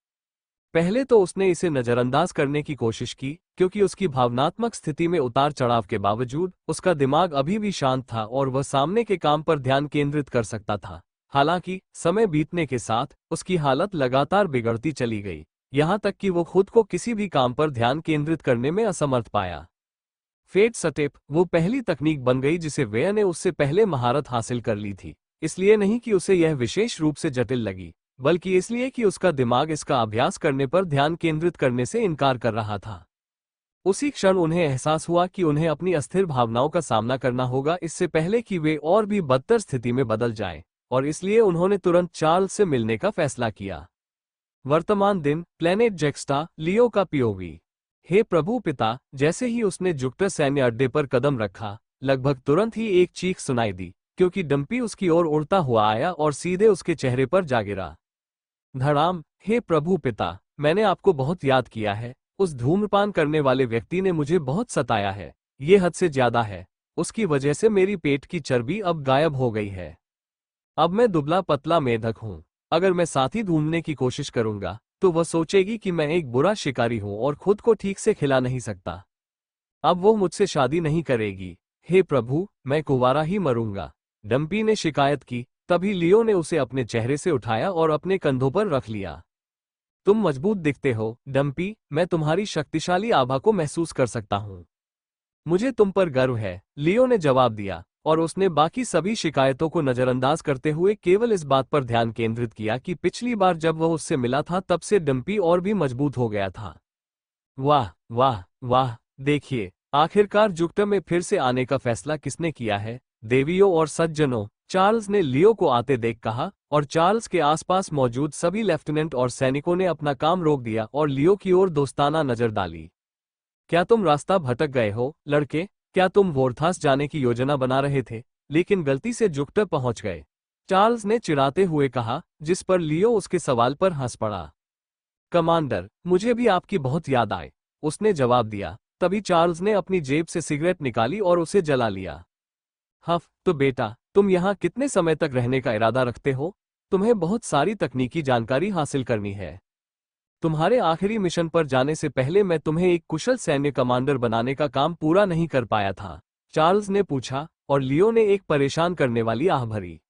पहले तो उसने इसे नजरअंदाज करने की कोशिश की, क्योंकि उसकी भावनात्मक स्थिति में उतार चढ़ाव के बावजूद उसका दिमाग अभी भी शांत था और वह सामने के काम पर ध्यान केंद्रित कर सकता था। हालांकि समय बीतने के साथ उसकी हालत लगातार बिगड़ती चली गई, यहाँ तक कि वो खुद को किसी भी काम पर ध्यान केंद्रित करने में असमर्थ पाया। फेट स्टेप वो पहली तकनीक बन गई जिसे वेय ने उससे पहले महारत हासिल कर ली थी, इसलिए नहीं कि उसे यह विशेष रूप से जटिल लगी, बल्कि इसलिए कि उसका दिमाग इसका अभ्यास करने पर ध्यान केंद्रित करने से इनकार कर रहा था। उसी क्षण उन्हें एहसास हुआ कि उन्हें अपनी अस्थिर भावनाओं का सामना करना होगा इससे पहले कि वे और भी बदतर स्थिति में बदल जाएं, और इसलिए उन्होंने तुरंत चार्ल्स से मिलने का फैसला किया। वर्तमान दिन, प्लेनेट जेक्स्टा, लियो का पीओवी। हे प्रभु पिता, जैसे ही उसने जुपिटर सैन्य अड्डे पर कदम रखा, लगभग तुरंत ही एक चीख सुनाई दी, क्योंकि डंपी उसकी ओर उड़ता हुआ आया और सीधे उसके चेहरे पर जा गिरा। धड़ाम। हे प्रभु पिता, मैंने आपको बहुत याद किया है। उस धूम्रपान करने वाले व्यक्ति ने मुझे बहुत सताया है। ये हद से ज्यादा है। उसकी वजह से मेरी पेट की चर्बी अब गायब हो गई है। अब मैं दुबला पतला मेढक हूँ। अगर मैं साथी ढूंढने की कोशिश करूंगा तो वह सोचेगी कि मैं एक बुरा शिकारी हूं और खुद को ठीक से खिला नहीं सकता। अब वो मुझसे शादी नहीं करेगी। हे प्रभु, मैं कुंवारा ही मरूंगा। डंपी ने शिकायत की। तभी लियो ने उसे अपने चेहरे से उठाया और अपने कंधों पर रख लिया। तुम मजबूत दिखते हो, डंपी। मैं तुम्हारी शक्तिशाली आभा को महसूस कर सकता हूं। मुझे तुम पर गर्व है, लियो ने जवाब दिया, और उसने बाकी सभी शिकायतों को नजरअंदाज करते हुए केवल इस बात पर ध्यान केंद्रित किया कि पिछली बार जब वह उससे मिला था तब से डंपी और भी मजबूत हो गया था। वाह वाह वाह, देखिए, आखिरकार जुपिटर में फिर से आने का फैसला किसने किया है। देवियों और सज्जनों, चार्ल्स ने लियो को आते देख कहा, और चार्ल्स के आसपास मौजूद सभी लेफ्टिनेंट और सैनिकों ने अपना काम रोक दिया और लियो की ओर दोस्ताना नजर डाली। क्या तुम रास्ता भटक गए हो, लड़के? क्या तुम वोर्थास जाने की योजना बना रहे थे, लेकिन गलती से जुपिटर पहुंच गए? चार्ल्स ने चिढ़ाते हुए कहा, जिस पर लियो उसके सवाल पर हंस पड़ा। कमांडर, मुझे भी आपकी बहुत याद आए, उसने जवाब दिया। तभी चार्ल्स ने अपनी जेब से सिगरेट निकाली और उसे जला लिया। हफ, तो बेटा, तुम यहाँ कितने समय तक रहने का इरादा रखते हो? तुम्हें बहुत सारी तकनीकी जानकारी हासिल करनी है। तुम्हारे आखिरी मिशन पर जाने से पहले मैं तुम्हें एक कुशल सैन्य कमांडर बनाने का काम पूरा नहीं कर पाया था, चार्ल्स ने पूछा, और लियो ने एक परेशान करने वाली आह भरी।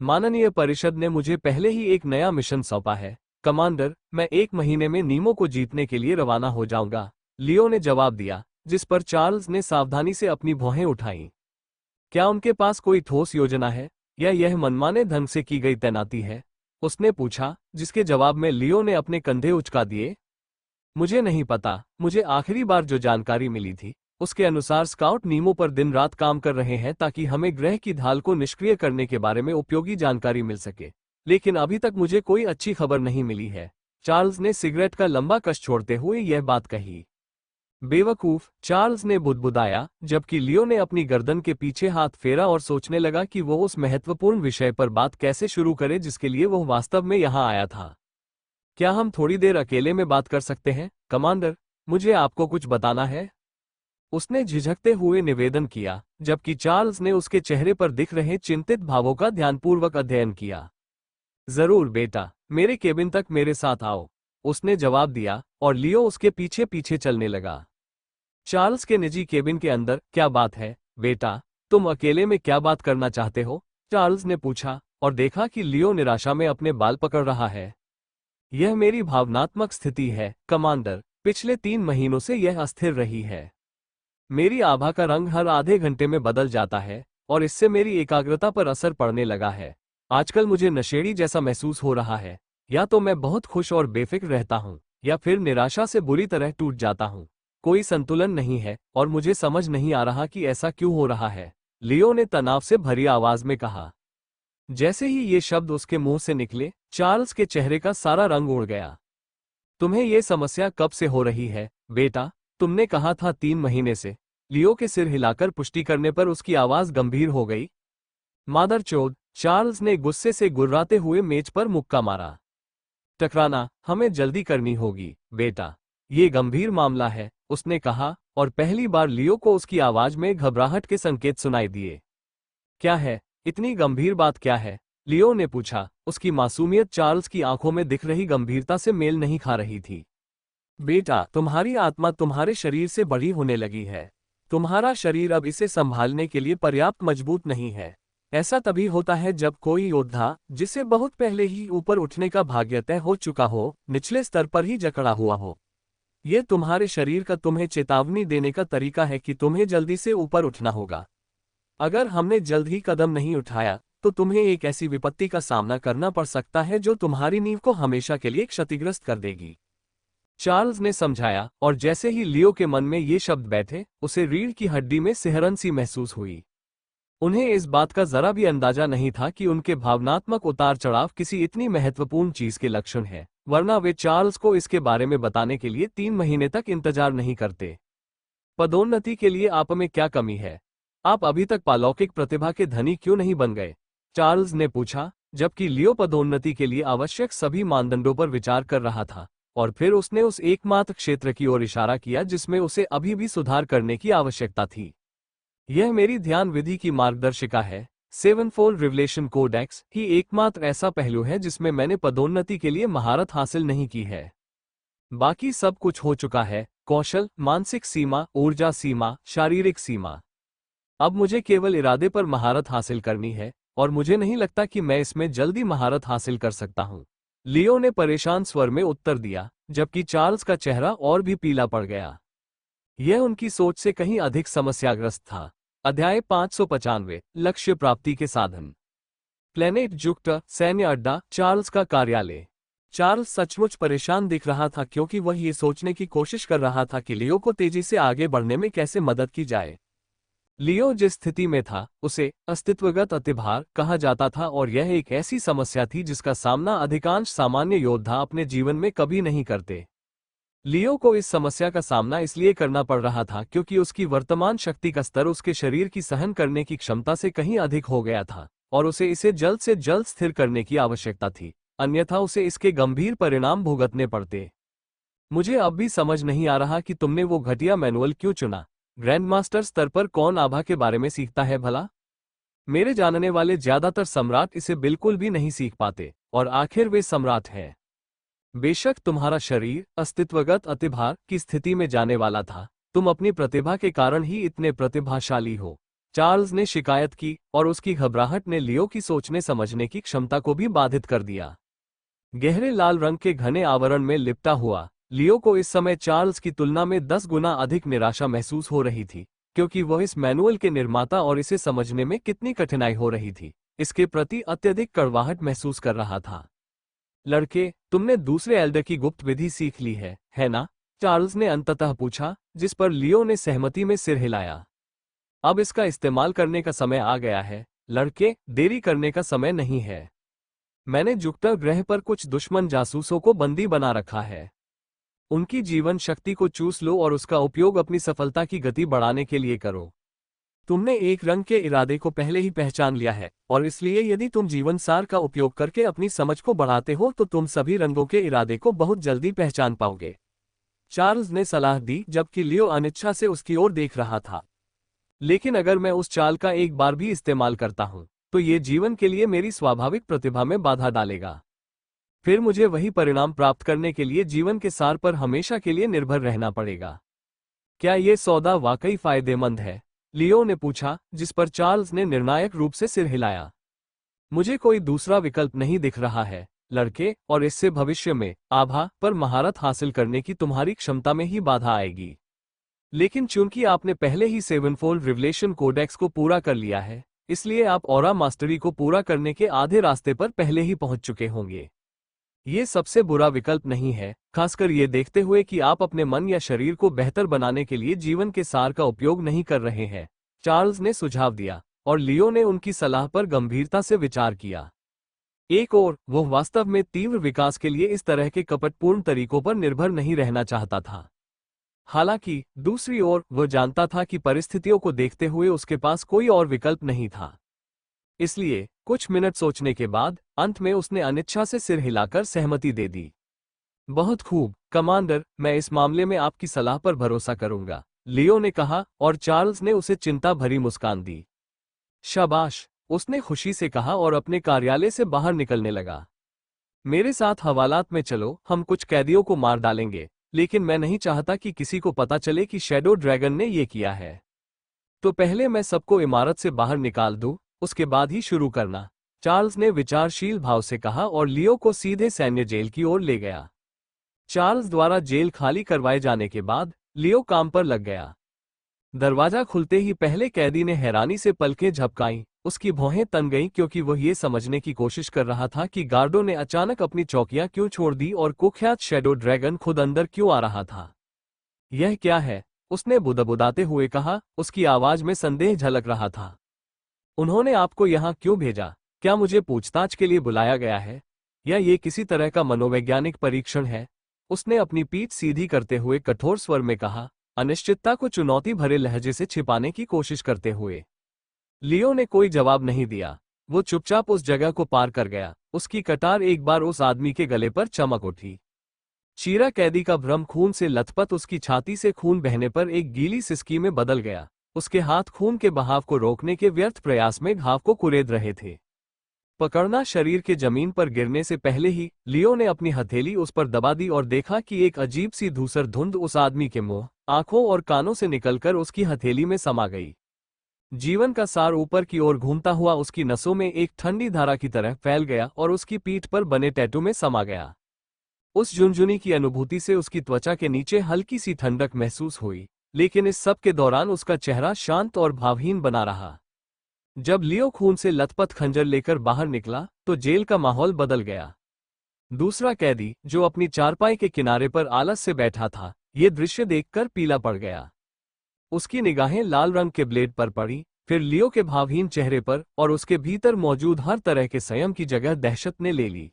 माननीय परिषद ने मुझे पहले ही एक नया मिशन सौंपा है, कमांडर। मैं 1 महीने में नीमो को जीतने के लिए रवाना हो जाऊंगा, लियो ने जवाब दिया, जिस पर चार्ल्स ने सावधानी से अपनी भौहें उठाईं। क्या उनके पास कोई ठोस योजना है, या यह मनमाने ढंग से की गई तैनाती है? उसने पूछा, जिसके जवाब में लियो ने अपने कंधे उचका दिए। मुझे नहीं पता। मुझे आखिरी बार जो जानकारी मिली थी उसके अनुसार स्काउट नीमो पर दिन रात काम कर रहे हैं ताकि हमें ग्रह की ढाल को निष्क्रिय करने के बारे में उपयोगी जानकारी मिल सके, लेकिन अभी तक मुझे कोई अच्छी खबर नहीं मिली है। चार्ल्स ने सिगरेट का लंबा कश छोड़ते हुए यह बात कही। बेवकूफ, चार्ल्स ने बुदबुदाया, जबकि लियो ने अपनी गर्दन के पीछे हाथ फेरा और सोचने लगा कि वो उस महत्वपूर्ण विषय पर बात कैसे शुरू करे जिसके लिए वो वास्तव में यहाँ आया था। क्या हम थोड़ी देर अकेले में बात कर सकते हैं, कमांडर? मुझे आपको कुछ बताना है, उसने झिझकते हुए निवेदन किया, जबकि चार्ल्स ने उसके चेहरे पर दिख रहे चिंतित भावों का ध्यानपूर्वक अध्ययन किया। जरूर बेटा, मेरे केबिन तक मेरे साथ आओ, उसने जवाब दिया, और लियो उसके पीछे पीछे चलने लगा। चार्ल्स के निजी केबिन के अंदर। क्या बात है बेटा, तुम अकेले में क्या बात करना चाहते हो? चार्ल्स ने पूछा, और देखा कि लियो निराशा में अपने बाल पकड़ रहा है। यह मेरी भावनात्मक स्थिति है, कमांडर। पिछले 3 महीनों से यह अस्थिर रही है। मेरी आभा का रंग हर आधे घंटे में बदल जाता है, और इससे मेरी एकाग्रता पर असर पड़ने लगा है। आजकल मुझे नशेड़ी जैसा महसूस हो रहा है। या तो मैं बहुत खुश और बेफिक्र रहता हूँ, या फिर निराशा से बुरी तरह टूट जाता हूँ। कोई संतुलन नहीं है, और मुझे समझ नहीं आ रहा कि ऐसा क्यों हो रहा है, लियो ने तनाव से भरी आवाज में कहा। जैसे ही ये शब्द उसके मुंह से निकले, चार्ल्स के चेहरे का सारा रंग उड़ गया। तुम्हें ये समस्या कब से हो रही है, बेटा? तुमने कहा था 3 महीने से। लियो के सिर हिलाकर पुष्टि करने पर उसकी आवाज गंभीर हो गई। मादरचोद, चार्ल्स ने गुस्से से गुर्राते हुए मेज पर मुक्का मारा। टकराना, हमें जल्दी करनी होगी, बेटा। ये गंभीर मामला है, उसने कहा, और पहली बार लियो को उसकी आवाज में घबराहट के संकेत सुनाई दिए। क्या है? इतनी गंभीर बात क्या है? लियो ने पूछा। उसकी मासूमियत चार्ल्स की आंखों में दिख रही गंभीरता से मेल नहीं खा रही थी। बेटा, तुम्हारी आत्मा तुम्हारे शरीर से बड़ी होने लगी है। तुम्हारा शरीर अब इसे संभालने के लिए पर्याप्त मजबूत नहीं है। ऐसा तभी होता है जब कोई योद्धा, जिसे बहुत पहले ही ऊपर उठने का भाग्य तय हो चुका हो, निचले स्तर पर ही जकड़ा हुआ हो। यह तुम्हारे शरीर का तुम्हें चेतावनी देने का तरीका है कि तुम्हें जल्दी से ऊपर उठना होगा। अगर हमने जल्द ही कदम नहीं उठाया, तो तुम्हें एक ऐसी विपत्ति का सामना करना पड़ सकता है जो तुम्हारी नींव को हमेशा के लिए क्षतिग्रस्त कर देगी। चार्ल्स ने समझाया, और जैसे ही लियो के मन में ये शब्द बैठे, उसे रीढ़ की हड्डी में सिहरन सी महसूस हुई। उन्हें इस बात का जरा भी अंदाजा नहीं था कि उनके भावनात्मक उतार चढ़ाव किसी इतनी महत्वपूर्ण चीज के लक्षण हैं, वरना वे चार्ल्स को इसके बारे में बताने के लिए 3 महीने तक इंतजार नहीं करते। पदोन्नति के लिए आप में क्या कमी है? आप अभी तक पालौकिक प्रतिभा के धनी क्यों नहीं बन गए? चार्ल्स ने पूछा, जबकि लियो पदोन्नति के लिए आवश्यक सभी मानदंडों पर विचार कर रहा था, और फिर उसने उस एकमात्र क्षेत्र की ओर इशारा किया जिसमें उसे अभी भी सुधार करने की आवश्यकता थी। यह मेरी ध्यान विधि की मार्गदर्शिका है। 7-फोल्ड रिवलेशन कोडेक्स ही एकमात्र ऐसा पहलू है जिसमें मैंने पदोन्नति के लिए महारत हासिल नहीं की है। बाकी सब कुछ हो चुका है, कौशल, मानसिक सीमा, ऊर्जा सीमा, शारीरिक सीमा। अब मुझे केवल इरादे पर महारत हासिल करनी है, और मुझे नहीं लगता कि मैं इसमें जल्दी महारत हासिल कर सकता हूं। लियो ने परेशान स्वर में उत्तर दिया, जबकि चार्ल्स का चेहरा और भी पीला पड़ गया। यह उनकी सोच से कहीं अधिक समस्याग्रस्त था। अध्याय 595, लक्ष्य प्राप्ति के साधन। प्लेनेट जुपिटर, सैन्य अड्डा, चार्ल्स का कार्यालय। चार्ल्स सचमुच परेशान दिख रहा था क्योंकि वह ये सोचने की कोशिश कर रहा था कि लियो को तेजी से आगे बढ़ने में कैसे मदद की जाए। लियो जिस स्थिति में था, उसे अस्तित्वगत अतिभार कहा जाता था, और यह एक ऐसी समस्या थी जिसका सामना अधिकांश सामान्य योद्धा अपने जीवन में कभी नहीं करते। लियो को इस समस्या का सामना इसलिए करना पड़ रहा था क्योंकि उसकी वर्तमान शक्ति का स्तर उसके शरीर की सहन करने की क्षमता से कहीं अधिक हो गया था, और उसे इसे जल्द से जल्द स्थिर करने की आवश्यकता थी, अन्यथा उसे इसके गंभीर परिणाम भुगतने पड़ते। मुझे अब भी समझ नहीं आ रहा कि तुमने वो घटिया मैनुअल क्यों चुना। ग्रैंडमास्टर स्तर पर कौन आभा के बारे में सीखता है भला? मेरे जानने वाले ज्यादातर सम्राट इसे बिल्कुल भी नहीं सीख पाते, और आखिर वे सम्राट हैं। बेशक तुम्हारा शरीर अस्तित्वगत अतिभार की स्थिति में जाने वाला था, तुम अपनी प्रतिभा के कारण ही इतने प्रतिभाशाली हो। चार्ल्स ने शिकायत की, और उसकी घबराहट ने लियो की सोचने समझने की क्षमता को भी बाधित कर दिया। गहरे लाल रंग के घने आवरण में लिपटा हुआ लियो को इस समय चार्ल्स की तुलना में 10 गुना अधिक निराशा महसूस हो रही थी, क्योंकि वह इस मैनुअल के निर्माता और इसे समझने में कितनी कठिनाई हो रही थी, इसके प्रति अत्यधिक कड़वाहट महसूस कर रहा था। लड़के, तुमने दूसरे एल्डर की गुप्त विधि सीख ली है ना? चार्ल्स ने अंततः पूछा, जिस पर लियो ने सहमति में सिर हिलाया। अब इसका इस्तेमाल करने का समय आ गया है, लड़के, देरी करने का समय नहीं है। मैंने जुपिटर ग्रह पर कुछ दुश्मन जासूसों को बंदी बना रखा है। उनकी जीवन शक्ति को चूस लो और उसका उपयोग अपनी सफलता की गति बढ़ाने के लिए करो। तुमने एक रंग के इरादे को पहले ही पहचान लिया है, और इसलिए यदि तुम जीवन सार का उपयोग करके अपनी समझ को बढ़ाते हो तो तुम सभी रंगों के इरादे को बहुत जल्दी पहचान पाओगे। चार्ल्स ने सलाह दी, जबकि लियो अनिच्छा से उसकी ओर देख रहा था। लेकिन अगर मैं उस चाल का एक बार भी इस्तेमाल करता हूं, तो ये जीवन के लिए मेरी स्वाभाविक प्रतिभा में बाधा डालेगा। फिर मुझे वही परिणाम प्राप्त करने के लिए जीवन के सार पर हमेशा के लिए निर्भर रहना पड़ेगा। क्या ये सौदा वाकई फायदेमंद है? लियो ने पूछा, जिस पर चार्ल्स ने निर्णायक रूप से सिर हिलाया। मुझे कोई दूसरा विकल्प नहीं दिख रहा है, लड़के, और इससे भविष्य में आभा पर महारत हासिल करने की तुम्हारी क्षमता में ही बाधा आएगी। लेकिन चूंकि आपने पहले ही 7-फोल्ड रिवलेशन कोडेक्स को पूरा कर लिया है, इसलिए आप ऑरा मास्टरी को पूरा करने के आधे रास्ते पर पहले ही पहुंच चुके होंगे। ये सबसे बुरा विकल्प नहीं है, खासकर ये देखते हुए कि आप अपने मन या शरीर को बेहतर बनाने के लिए जीवन के सार का उपयोग नहीं कर रहे हैं, चार्ल्स ने सुझाव दिया, और लियो ने उनकी सलाह पर गंभीरता से विचार किया। एक और वो वास्तव में तीव्र विकास के लिए इस तरह के कपटपूर्ण तरीकों पर निर्भर नहीं रहना चाहता था। हालांकि दूसरी ओर वह जानता था कि परिस्थितियों को देखते हुए उसके पास कोई और विकल्प नहीं था। इसलिए कुछ मिनट सोचने के बाद अंत में उसने अनिच्छा से सिर हिलाकर सहमति दे दी। बहुत खूब कमांडर, मैं इस मामले में आपकी सलाह पर भरोसा करूंगा, लियो ने कहा और चार्ल्स ने उसे चिंता भरी मुस्कान दी। शाबाश, उसने खुशी से कहा और अपने कार्यालय से बाहर निकलने लगा। मेरे साथ हवालात में चलो, हम कुछ कैदियों को मार डालेंगे, लेकिन मैं नहीं चाहता कि किसी को पता चले कि शैडो ड्रैगन ने ये किया है। तो पहले मैं सबको इमारत से बाहर निकाल दूं, उसके बाद ही शुरू करना, चार्ल्स ने विचारशील भाव से कहा और लियो को सीधे सैन्य जेल की ओर ले गया। चार्ल्स द्वारा जेल खाली करवाए जाने के बाद लियो काम पर लग गया। दरवाजा खुलते ही पहले कैदी ने हैरानी से पलकें झपकाईं, उसकी भौहें तन गईं क्योंकि वह ये समझने की कोशिश कर रहा था कि गार्डों ने अचानक अपनी चौकियां क्यों छोड़ दी और कुख्यात शैडो ड्रैगन खुद अंदर क्यों आ रहा था। यह क्या है? उसने बुदबुदाते हुए कहा, उसकी आवाज में संदेह झलक रहा था। उन्होंने आपको यहां क्यों भेजा? क्या मुझे पूछताछ के लिए बुलाया गया है, या ये किसी तरह का मनोवैज्ञानिक परीक्षण है? उसने अपनी पीठ सीधी करते हुए कठोर स्वर में कहा, अनिश्चितता को चुनौती भरे लहजे से छिपाने की कोशिश करते हुए। लियो ने कोई जवाब नहीं दिया। वो चुपचाप उस जगह को पार कर गया। उसकी कटार एक बार उस आदमी के गले पर चमक उठी। चीरा कैदी का भ्रम खून से लथपथ उसकी छाती से खून बहने पर एक गीली सिसकी में बदल गया। उसके हाथ खून के बहाव को रोकने के व्यर्थ प्रयास में घाव को कुरेद रहे थे। पकड़ना शरीर के जमीन पर गिरने से पहले ही लियो ने अपनी हथेली उस पर दबा दी और देखा कि एक अजीब सी धूसर धुंध उस आदमी के मुंह, आंखों और कानों से निकलकर उसकी हथेली में समा गई। जीवन का सार ऊपर की ओर घूमता हुआ उसकी नसों में एक ठंडी धारा की तरह फैल गया और उसकी पीठ पर बने टैटू में समा गया। उस झुनझुनी की अनुभूति से उसकी त्वचा के नीचे हल्की सी ठंडक महसूस हुई, लेकिन इस सब के दौरान उसका चेहरा शांत और भावहीन बना रहा। जब लियो खून से लथपथ खंजर लेकर बाहर निकला तो जेल का माहौल बदल गया। दूसरा कैदी, जो अपनी चारपाई के किनारे पर आलस से बैठा था, ये दृश्य देखकर पीला पड़ गया। उसकी निगाहें लाल रंग के ब्लेड पर पड़ी, फिर लियो के भावहीन चेहरे पर, और उसके भीतर मौजूद हर तरह के संयम की जगह दहशत ने ले ली।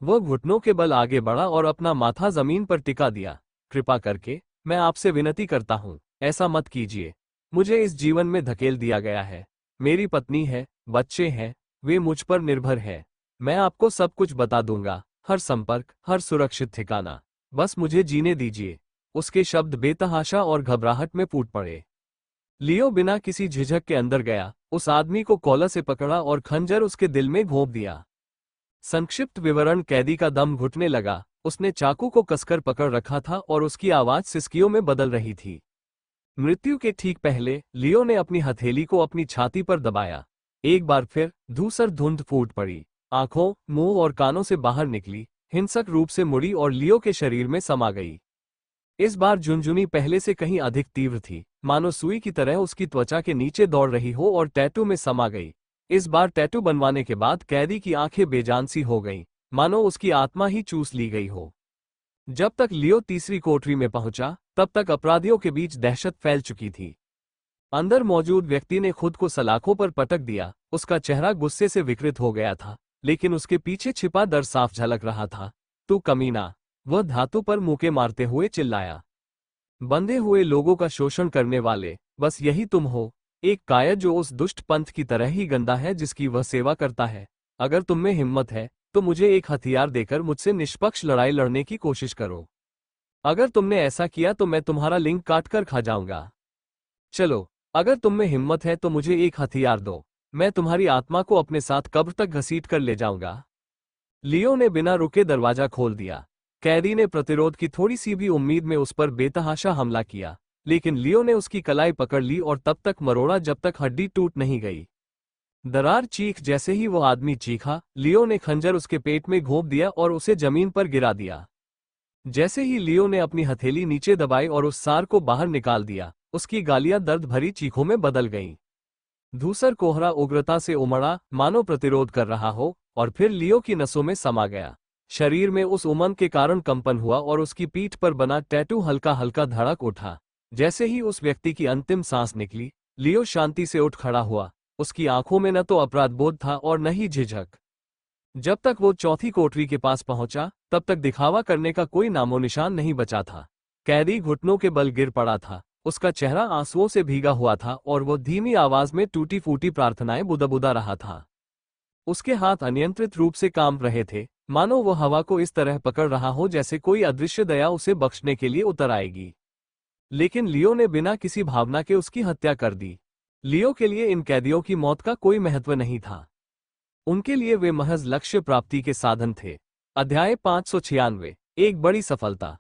वह घुटनों के बल आगे बढ़ा और अपना माथा जमीन पर टिका दिया। कृपा करके, मैं आपसे विनती करता हूं, ऐसा मत कीजिए। मुझे इस जीवन में धकेल दिया गया है। मेरी पत्नी है, बच्चे हैं, वे मुझ पर निर्भर है। मैं आपको सब कुछ बता दूंगा, हर संपर्क, हर सुरक्षित ठिकाना। बस मुझे जीने दीजिए। उसके शब्द बेतहाशा और घबराहट में फूट पड़े। लियो बिना किसी झिझक के अंदर गया, उस आदमी को कॉलर से पकड़ा और खंजर उसके दिल में घोंप दिया। संक्षिप्त विवरण, कैदी का दम घुटने लगा। उसने चाकू को कसकर पकड़ रखा था और उसकी आवाज सिसकियों में बदल रही थी। मृत्यु के ठीक पहले लियो ने अपनी हथेली को अपनी छाती पर दबाया। एक बार फिर धूसर धुंध फूट पड़ी, आंखों, मुंह और कानों से बाहर निकली, हिंसक रूप से मुड़ी और लियो के शरीर में समा गई। इस बार झुनझुनी पहले से कहीं अधिक तीव्र थी, मानो सुई की तरह उसकी त्वचा के नीचे दौड़ रही हो और टैटू में समा गई। इस बार टैटू बनवाने के बाद कैदी की आंखें बेजान सी हो गईं, मानो उसकी आत्मा ही चूस ली गई हो। जब तक लियो तीसरी कोठरी में पहुंचा, तब तक अपराधियों के बीच दहशत फैल चुकी थी। अंदर मौजूद व्यक्ति ने खुद को सलाखों पर पटक दिया। उसका चेहरा गुस्से से विकृत हो गया था, लेकिन उसके पीछे छिपा डर साफ झलक रहा था। तू कमीना! वह धातु पर मुके मारते हुए चिल्लाया। बंधे हुए लोगों का शोषण करने वाले, बस यही तुम हो, एक कायर जो उस दुष्ट पंथ की तरह ही गंदा है जिसकी वह सेवा करता है। अगर तुम में हिम्मत है तो मुझे एक हथियार देकर मुझसे निष्पक्ष लड़ाई लड़ने की कोशिश करो। अगर तुमने ऐसा किया तो मैं तुम्हारा लिंग काटकर खा जाऊंगा। चलो, अगर तुम में हिम्मत है तो मुझे एक हथियार दो, मैं तुम्हारी आत्मा को अपने साथ कब्र तक घसीट कर ले जाऊंगा। लियो ने बिना रुके दरवाजा खोल दिया। कैदी ने प्रतिरोध की थोड़ी सी भी उम्मीद में उस पर बेतहाशा हमला किया, लेकिन लियो ने उसकी कलाई पकड़ ली और तब तक मरोड़ा जब तक हड्डी टूट नहीं गई। दरार चीख जैसे ही वो आदमी चीखा, लियो ने खंजर उसके पेट में घोंप दिया और उसे जमीन पर गिरा दिया। जैसे ही लियो ने अपनी हथेली नीचे दबाई और उस सार को बाहर निकाल दिया, उसकी गालियां दर्द भरी चीखों में बदल गईं। धूसर कोहरा उग्रता से उमड़ा, मानो प्रतिरोध कर रहा हो, और फिर लियो की नसों में समा गया। शरीर में उस उमंग के कारण कंपन हुआ और उसकी पीठ पर बना टैटू हल्का हल्का धड़क उठा। जैसे ही उस व्यक्ति की अंतिम सांस निकली, लियो शांति से उठ खड़ा हुआ। उसकी आंखों में न तो अपराधबोध था और न ही झिझक। जब तक वो चौथी कोठरी के पास पहुंचा, तब तक दिखावा करने का कोई नामोनिशान नहीं बचा था। कैदी घुटनों के बल गिर पड़ा था। उसका चेहरा आंसुओं से भीगा हुआ था और वो धीमी आवाज में टूटी फूटी प्रार्थनाएं बुदबुदा रहा था। उसके हाथ अनियंत्रित रूप से कांप रहे थे, मानो वो हवा को इस तरह पकड़ रहा हो जैसे कोई अदृश्य दया उसे बख्शने के लिए उतर आएगी। लेकिन लियो ने बिना किसी भावना के उसकी हत्या कर दी। लियो के लिए इन कैदियों की मौत का कोई महत्व नहीं था। उनके लिए वे महज लक्ष्य प्राप्ति के साधन थे। अध्याय 596। एक बड़ी सफलता।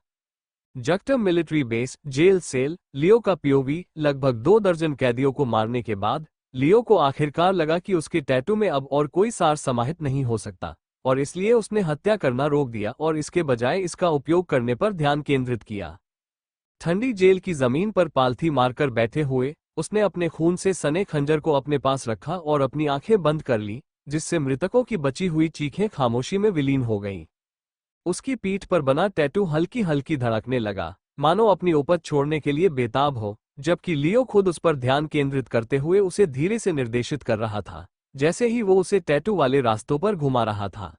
जक्टम मिलिट्री बेस जेल सेल। लियो का पीओवी। लगभग 2 दर्जन कैदियों को मारने के बाद लियो को आखिरकार लगा कि उसके टैटू में अब और कोई सार समाहित नहीं हो सकता, और इसलिए उसने हत्या करना रोक दिया और इसके बजाय इसका उपयोग करने पर ध्यान केंद्रित किया। ठंडी जेल की जमीन पर पालथी मारकर बैठे हुए उसने अपने खून से सने खंजर को अपने पास रखा और अपनी आंखें बंद कर ली, जिससे मृतकों की बची हुई चीखें खामोशी में विलीन हो गईं। उसकी पीठ पर बना टैटू हल्की हल्की धड़कने लगा, मानो अपनी उपज छोड़ने के लिए बेताब हो, जबकि लियो खुद उस पर ध्यान केंद्रित करते हुए उसे धीरे से निर्देशित कर रहा था, जैसे ही वो उसे टैटू वाले रास्तों पर घुमा रहा था।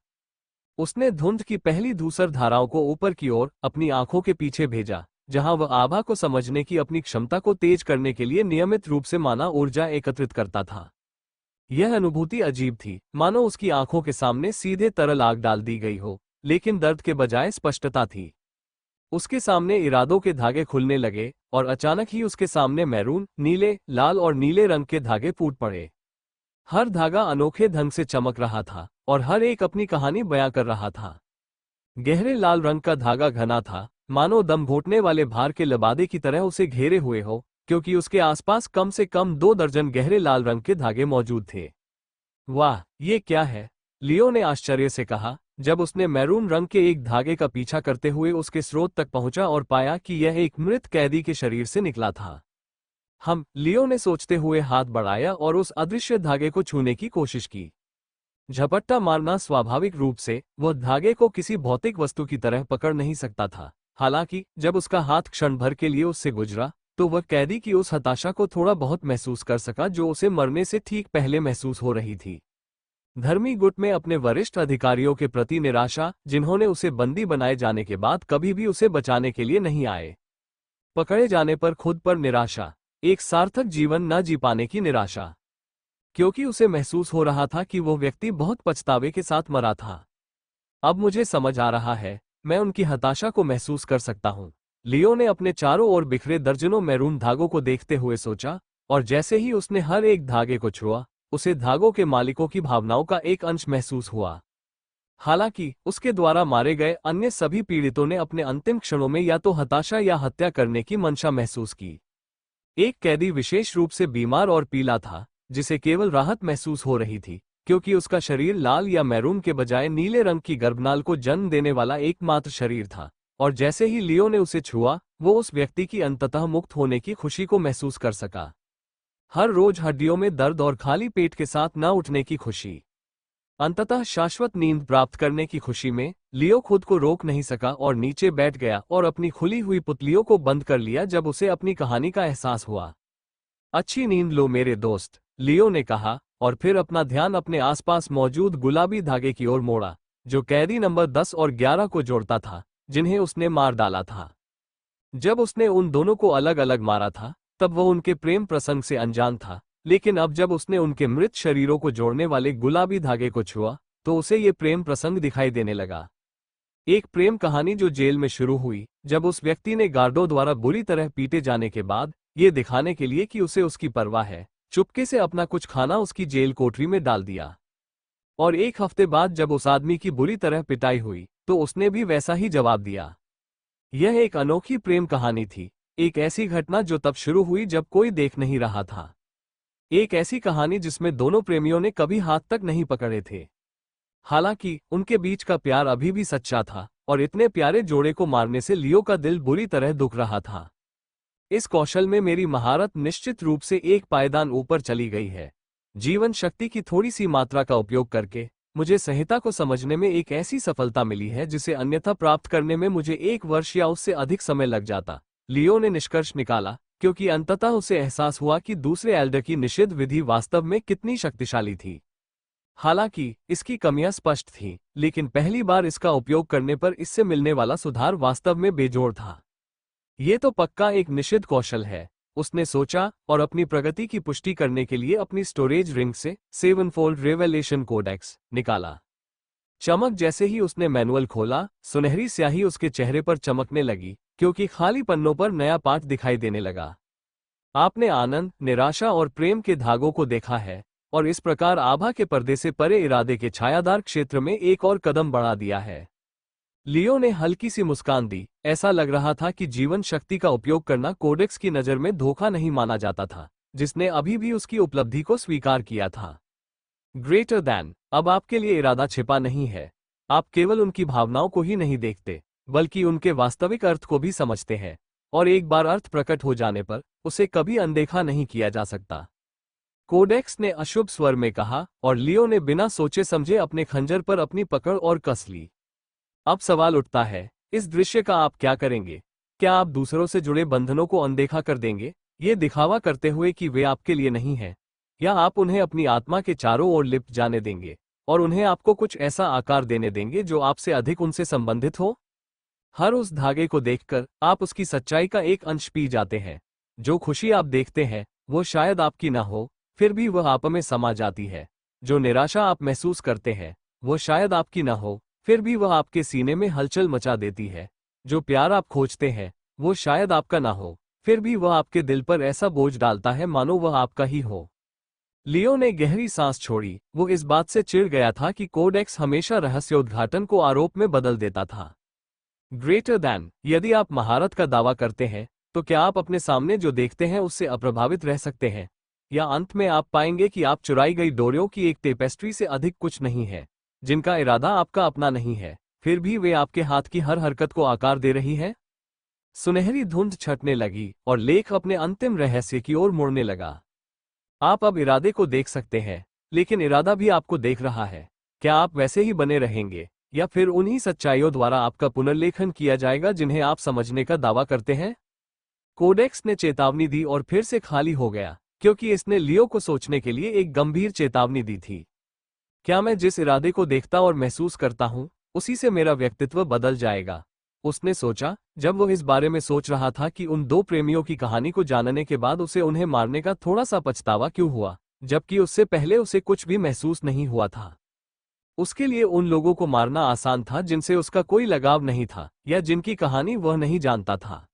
उसने धुंध की पहली धूसर धाराओं को ऊपर की ओर अपनी आंखों के पीछे भेजा, जहां वह आभा को समझने की अपनी क्षमता को तेज करने के लिए नियमित रूप से माना ऊर्जा एकत्रित करता था। यह अनुभूति अजीब थी, मानो उसकी आंखों के सामने सीधे तरल आग डाल दी गई हो, लेकिन दर्द के बजाय स्पष्टता थी। उसके सामने इरादों के धागे खुलने लगे और अचानक ही उसके सामने मैरून, नीले, लाल और नीले रंग के धागे फूट पड़े। हर धागा अनोखे ढंग से चमक रहा था और हर एक अपनी कहानी बयां कर रहा था। गहरे लाल रंग का धागा घना था, मानो दम घोटने वाले भार के लबादे की तरह उसे घेरे हुए हो, क्योंकि उसके आसपास कम से कम 2 दर्जन गहरे लाल रंग के धागे मौजूद थे। वाह, ये क्या है? लियो ने आश्चर्य से कहा, जब उसने मैरून रंग के एक धागे का पीछा करते हुए उसके स्रोत तक पहुंचा और पाया कि यह एक मृत कैदी के शरीर से निकला था। लियो ने सोचते हुए हाथ बढ़ाया और उस अदृश्य धागे को छूने की कोशिश की। झपट्टा मारना स्वाभाविक रूप से वह धागे को किसी भौतिक वस्तु की तरह पकड़ नहीं सकता था। हालांकि जब उसका हाथ क्षण भर के लिए उससे गुजरा, तो वह कैदी की उस हताशा को थोड़ा बहुत महसूस कर सका जो उसे मरने से ठीक पहले महसूस हो रही थी। धर्मी गुट में अपने वरिष्ठ अधिकारियों के प्रति निराशा, जिन्होंने उसे बंदी बनाए जाने के बाद कभी भी उसे बचाने के लिए नहीं आए। पकड़े जाने पर खुद पर निराशा, एक सार्थक जीवन न जी पाने की निराशा, क्योंकि उसे महसूस हो रहा था कि वो व्यक्ति बहुत पछतावे के साथ मरा था। अब मुझे समझ आ रहा है, मैं उनकी हताशा को महसूस कर सकता हूँ। लियो ने अपने चारों ओर बिखरे दर्जनों मैरून धागों को देखते हुए सोचा, और जैसे ही उसने हर एक धागे को छुआ, उसे धागों के मालिकों की भावनाओं का एक अंश महसूस हुआ। हालांकि उसके द्वारा मारे गए अन्य सभी पीड़ितों ने अपने अंतिम क्षणों में या तो हताशा या हत्या करने की मंशा महसूस की। एक कैदी विशेष रूप से बीमार और पीला था, जिसे केवल राहत महसूस हो रही थी, क्योंकि उसका शरीर लाल या मैरून के बजाय नीले रंग की गर्भनाल को जन्म देने वाला एकमात्र शरीर था, और जैसे ही लियो ने उसे छुआ, वो उस व्यक्ति की अंततः मुक्त होने की खुशी को महसूस कर सका। हर रोज हड्डियों में दर्द और खाली पेट के साथ न उठने की खुशी, अंततः शाश्वत नींद प्राप्त करने की खुशी में लियो खुद को रोक नहीं सका और नीचे बैठ गया और अपनी खुली हुई पुतलियों को बंद कर लिया जब उसे अपनी कहानी का एहसास हुआ। अच्छी नींद लो मेरे दोस्त, लियो ने कहा, और फिर अपना ध्यान अपने आसपास मौजूद गुलाबी धागे की ओर मोड़ा, जो कैदी नंबर 10 और 11 को जोड़ता था, जिन्हें उसने मार डाला था। जब उसने उन दोनों को अलग अलग मारा था, तब वह उनके प्रेम प्रसंग से अनजान था, लेकिन अब जब उसने उनके मृत शरीरों को जोड़ने वाले गुलाबी धागे को छुआ, तो उसे ये प्रेम प्रसंग दिखाई देने लगा। एक प्रेम कहानी जो जेल में शुरू हुई, जब उस व्यक्ति ने गार्डों द्वारा बुरी तरह पीटे जाने के बाद, ये दिखाने के लिए कि उसे उसकी परवाह है, चुपके से अपना कुछ खाना उसकी जेल कोठरी में डाल दिया। और 1 हफ्ते बाद जब उस आदमी की बुरी तरह पिटाई हुई, तो उसने भी वैसा ही जवाब दिया। यह एक अनोखी प्रेम कहानी थी, एक ऐसी घटना जो तब शुरू हुई जब कोई देख नहीं रहा था। एक ऐसी कहानी जिसमें दोनों प्रेमियों ने कभी हाथ तक नहीं पकड़े थे। हालांकि उनके बीच का प्यार अभी भी सच्चा था, और इतने प्यारे जोड़े को मारने से लियो का दिल बुरी तरह दुख रहा था। इस कौशल में मेरी महारत निश्चित रूप से एक पायदान ऊपर चली गई है। जीवन शक्ति की थोड़ी सी मात्रा का उपयोग करके मुझे संहिता को समझने में एक ऐसी सफलता मिली है जिसे अन्यथा प्राप्त करने में मुझे 1 वर्ष या उससे अधिक समय लग जाता, लियो ने निष्कर्ष निकाला, क्योंकि अंततः उसे एहसास हुआ कि दूसरे एल्डर की निषिद्ध विधि वास्तव में कितनी शक्तिशाली थी। हालांकि इसकी कमियां स्पष्ट थीं, लेकिन पहली बार इसका उपयोग करने पर इससे मिलने वाला सुधार वास्तव में बेजोड़ था। ये तो पक्का एक निषिद्ध कौशल है, उसने सोचा और अपनी प्रगति की पुष्टि करने के लिए अपनी स्टोरेज रिंग से 7-फोल्ड रेवेलेशन कोडेक्स निकाला। चमक जैसे ही उसने मैनुअल खोला, सुनहरी स्याही उसके चेहरे पर चमकने लगी, क्योंकि खाली पन्नों पर नया पाठ दिखाई देने लगा। आपने आनंद, निराशा और प्रेम के धागों को देखा है, और इस प्रकार आभा के पर्दे से परे इरादे के छायादार क्षेत्र में एक और कदम बढ़ा दिया है। लियो ने हल्की सी मुस्कान दी। ऐसा लग रहा था कि जीवन शक्ति का उपयोग करना कोडेक्स की नज़र में धोखा नहीं माना जाता था, जिसने अभी भी उसकी उपलब्धि को स्वीकार किया था। ग्रेटर दैन, अब आपके लिए इरादा छिपा नहीं है। आप केवल उनकी भावनाओं को ही नहीं देखते, बल्कि उनके वास्तविक अर्थ को भी समझते हैं, और एक बार अर्थ प्रकट हो जाने पर उसे कभी अनदेखा नहीं किया जा सकता। कोडेक्स ने अशुभ स्वर में कहा, और लियो ने बिना सोचे समझे अपने खंजर पर अपनी पकड़ और कस ली। अब सवाल उठता है, इस दृश्य का आप क्या करेंगे? क्या आप दूसरों से जुड़े बंधनों को अनदेखा कर देंगे, ये दिखावा करते हुए कि वे आपके लिए नहीं हैं? या आप उन्हें अपनी आत्मा के चारों ओर लिपट जाने देंगे और उन्हें आपको कुछ ऐसा आकार देने देंगे जो आपसे अधिक उनसे संबंधित हो? हर उस धागे को देखकर आप उसकी सच्चाई का एक अंश पी जाते हैं। जो खुशी आप देखते हैं वो शायद आपकी ना हो, फिर भी वह आप में समा जाती है। जो निराशा आप महसूस करते हैं वो शायद आपकी ना हो, फिर भी वह आपके सीने में हलचल मचा देती है। जो प्यार आप खोजते हैं वो शायद आपका ना हो, फिर भी वह आपके दिल पर ऐसा बोझ डालता है मानो वह आपका ही हो। लियो ने गहरी सांस छोड़ी। वो इस बात से चिढ़ गया था कि कोडेक्स हमेशा रहस्योद्घाटन को आरोप में बदल देता था। ग्रेटर दैन, यदि आप महारत का दावा करते हैं तो क्या आप अपने सामने जो देखते हैं उससे अप्रभावित रह सकते हैं? या अंत में आप पाएंगे कि आप चुराई गई डोरियों की एक टेपेस्ट्री से अधिक कुछ नहीं है, जिनका इरादा आपका अपना नहीं है, फिर भी वे आपके हाथ की हर हरकत को आकार दे रही है? सुनहरी धुंध छटने लगी और लेख अपने अंतिम रहस्य की ओर मुड़ने लगा। आप अब इरादे को देख सकते हैं, लेकिन इरादा भी आपको देख रहा है। क्या आप वैसे ही बने रहेंगे, या फिर उन्हीं सच्चाइयों द्वारा आपका पुनर्लेखन किया जाएगा जिन्हें आप समझने का दावा करते हैं? कोडेक्स ने चेतावनी दी और फिर से खाली हो गया, क्योंकि इसने लियो को सोचने के लिए एक गंभीर चेतावनी दी थी। क्या मैं जिस इरादे को देखता और महसूस करता हूं, उसी से मेरा व्यक्तित्व बदल जाएगा? उसने सोचा, जब वो इस बारे में सोच रहा था कि उन दो प्रेमियों की कहानी को जानने के बाद उसे उन्हें मारने का थोड़ा सा पछतावा क्यों हुआ, जबकि उससे पहले उसे कुछ भी महसूस नहीं हुआ था। उसके लिए उन लोगों को मारना आसान था जिनसे उसका कोई लगाव नहीं था या जिनकी कहानी वह नहीं जानता था।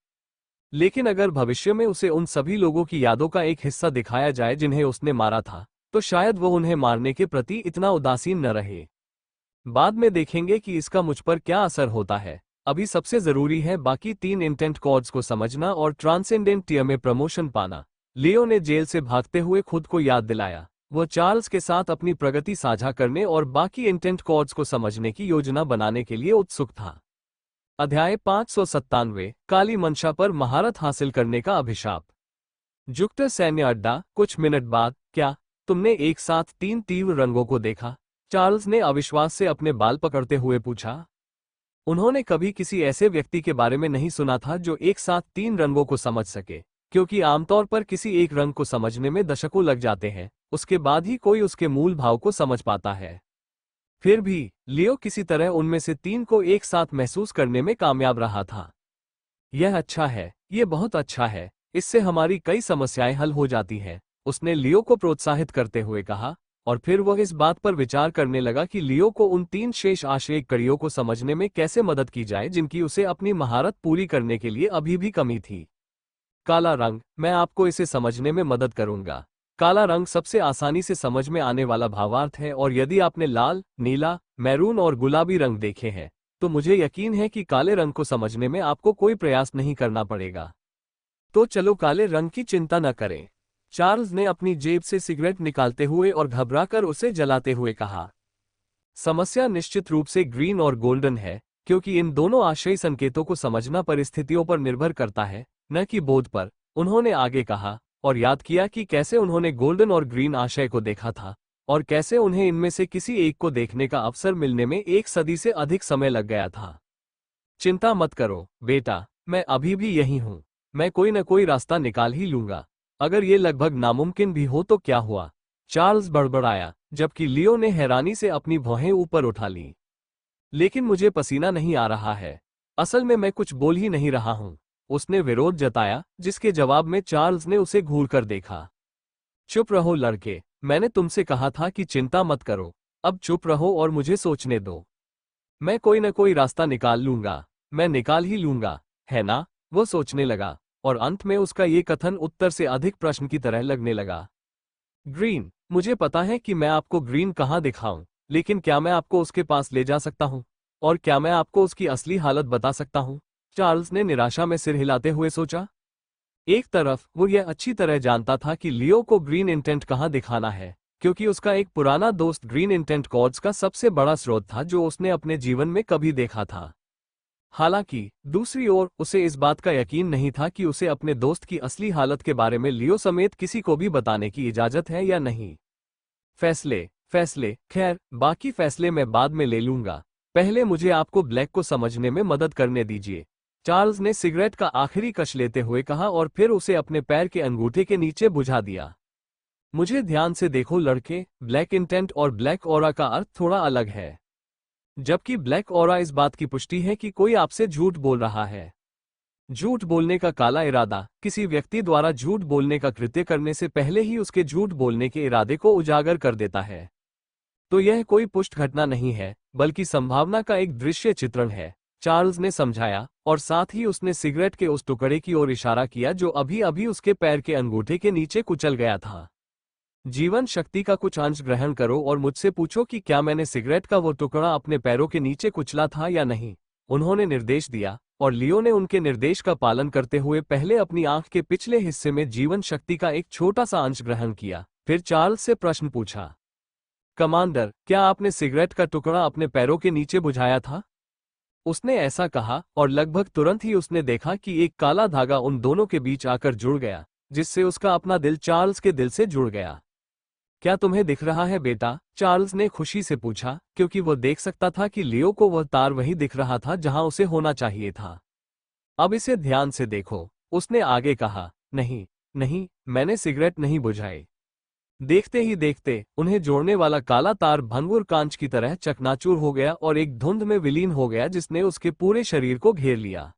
लेकिन अगर भविष्य में उसे उन सभी लोगों की यादों का एक हिस्सा दिखाया जाए जिन्हें उसने मारा था, तो शायद वह उन्हें मारने के प्रति इतना उदासीन न रहे। बाद में देखेंगे कि इसका मुझ पर क्या असर होता है। अभी सबसे जरूरी है बाकी 3 इंटेंट कॉर्ड्स को समझना और ट्रांसेंडेंट टियर में प्रमोशन पाना। लियो ने जेल से भागते हुए खुद को याद दिलाया। वह चार्ल्स के साथ अपनी प्रगति साझा करने और बाकी इंटेंट कॉर्ड्स को समझने की योजना बनाने के लिए उत्सुक था। अध्याय 597, काली मंशा पर महारत हासिल करने का अभिशाप। जुपिटर सैन्य अड्डा। कुछ मिनट बाद, क्या तुमने एक साथ 3 तीव्र रंगों को देखा? चार्ल्स ने अविश्वास से अपने बाल पकड़ते हुए पूछा। उन्होंने कभी किसी ऐसे व्यक्ति के बारे में नहीं सुना था जो एक साथ 3 रंगों को समझ सके, क्योंकि आमतौर पर किसी एक रंग को समझने में दशकों लग जाते हैं, उसके बाद ही कोई उसके मूल भाव को समझ पाता है। फिर भी लियो किसी तरह उनमें से 3 को एक साथ महसूस करने में कामयाब रहा था। यह अच्छा है, ये बहुत अच्छा है, इससे हमारी कई समस्याएं हल हो जाती हैं, उसने लियो को प्रोत्साहित करते हुए कहा। और फिर वह इस बात पर विचार करने लगा कि लियो को उन 3 शेष आश्रय कड़ियों को समझने में कैसे मदद की जाए जिनकी उसे अपनी महारत पूरी करने के लिए अभी भी कमी थी। काला रंग, मैं आपको इसे समझने में मदद करूंगा। काला रंग सबसे आसानी से समझ में आने वाला भावार्थ है, और यदि आपने लाल, नीला, मैरून और गुलाबी रंग देखे हैं तो मुझे यकीन है कि काले रंग को समझने में आपको कोई प्रयास नहीं करना पड़ेगा। तो चलो काले रंग की चिंता न करें। चार्ल्स ने अपनी जेब से सिगरेट निकालते हुए और घबराकर उसे जलाते हुए कहा। समस्या निश्चित रूप से ग्रीन और गोल्डन है, क्योंकि इन दोनों आशय संकेतों को समझना परिस्थितियों पर निर्भर करता है, न कि बोध पर। उन्होंने आगे कहा, और याद किया कि कैसे उन्होंने गोल्डन और ग्रीन आशय को देखा था, और कैसे उन्हें इनमें से किसी एक को देखने का अवसर मिलने में 1 सदी से अधिक समय लग गया था। चिंता मत करो बेटा, मैं अभी भी यही हूं। मैं कोई न कोई रास्ता निकाल ही लूंगा। अगर ये लगभग नामुमकिन भी हो तो क्या हुआ? चार्ल्स बड़बड़ाया, जबकि लियो ने हैरानी से अपनी भौहें ऊपर उठा ली। लेकिन मुझे पसीना नहीं आ रहा है। असल में मैं कुछ बोल ही नहीं रहा हूं। उसने विरोध जताया, जिसके जवाब में चार्ल्स ने उसे घूरकर देखा। चुप रहो लड़के, मैंने तुमसे कहा था कि चिंता मत करो। अब चुप रहो और मुझे सोचने दो। मैं कोई न कोई रास्ता निकाल लूंगा, मैं निकाल ही लूंगा, है ना? वो सोचने लगा, और अंत में उसका ये कथन उत्तर से अधिक प्रश्न की तरह लगने लगा। ग्रीन, मुझे पता है कि मैं आपको ग्रीन कहाँ दिखाऊं, लेकिन क्या मैं आपको उसके पास ले जा सकता हूँ? और क्या मैं आपको उसकी असली हालत बता सकता हूँ? चार्ल्स ने निराशा में सिर हिलाते हुए सोचा। एक तरफ वो यह अच्छी तरह जानता था कि लियो को ग्रीन इंटेंट कहाँ दिखाना है, क्योंकि उसका एक पुराना दोस्त ग्रीन इंटेंट कॉर्ड्स का सबसे बड़ा स्रोत था जो उसने अपने जीवन में कभी देखा था। हालांकि दूसरी ओर उसे इस बात का यकीन नहीं था कि उसे अपने दोस्त की असली हालत के बारे में लियो समेत किसी को भी बताने की इजाजत है या नहीं। फैसले फैसले खैर, बाकी फैसले मैं बाद में ले लूंगा। पहले मुझे आपको ब्लैक को समझने में मदद करने दीजिए। चार्ल्स ने सिगरेट का आखिरी कश लेते हुए कहा और फिर उसे अपने पैर के अंगूठे के नीचे बुझा दिया। मुझे ध्यान से देखो लड़के, ब्लैक इंटेंट और ब्लैक ऑरा का अर्थ थोड़ा अलग है। जबकि ब्लैक ऑरा इस बात की पुष्टि है कि कोई आपसे झूठ बोल रहा है। झूठ बोलने का काला इरादा किसी व्यक्ति द्वारा झूठ बोलने का कृत्य करने से पहले ही उसके झूठ बोलने के इरादे को उजागर कर देता है। तो यह कोई पुष्ट घटना नहीं है, बल्कि संभावना का एक दृश्य चित्रण है, चार्ल्स ने समझाया, और साथ ही उसने सिगरेट के उस टुकड़े की ओर इशारा किया जो अभी अभी उसके पैर के अंगूठे के नीचे कुचल गया था। जीवन शक्ति का कुछ अंश ग्रहण करो और मुझसे पूछो कि क्या मैंने सिगरेट का वो टुकड़ा अपने पैरों के नीचे कुचला था या नहीं। उन्होंने निर्देश दिया, और लियो ने उनके निर्देश का पालन करते हुए पहले अपनी आंख के पिछले हिस्से में जीवन शक्ति का एक छोटा सा अंश ग्रहण किया, फिर चार्ल्स से प्रश्न पूछा, कमांडर, क्या आपने सिगरेट का टुकड़ा अपने पैरों के नीचे बुझाया था? उसने ऐसा कहा, और लगभग तुरंत ही उसने देखा कि एक काला धागा उन दोनों के बीच आकर जुड़ गया, जिससे उसका अपना दिल चार्ल्स के दिल से जुड़ गया। क्या तुम्हें दिख रहा है बेटा? चार्ल्स ने खुशी से पूछा, क्योंकि वो देख सकता था कि लियो को वह तार वहीं दिख रहा था जहां उसे होना चाहिए था। अब इसे ध्यान से देखो, उसने आगे कहा। नहीं नहीं, मैंने सिगरेट नहीं बुझाई। देखते ही देखते उन्हें जोड़ने वाला काला तार भंगुर कांच की तरह चकनाचूर हो गया और एक धुंध में विलीन हो गया जिसने उसके पूरे शरीर को घेर लिया।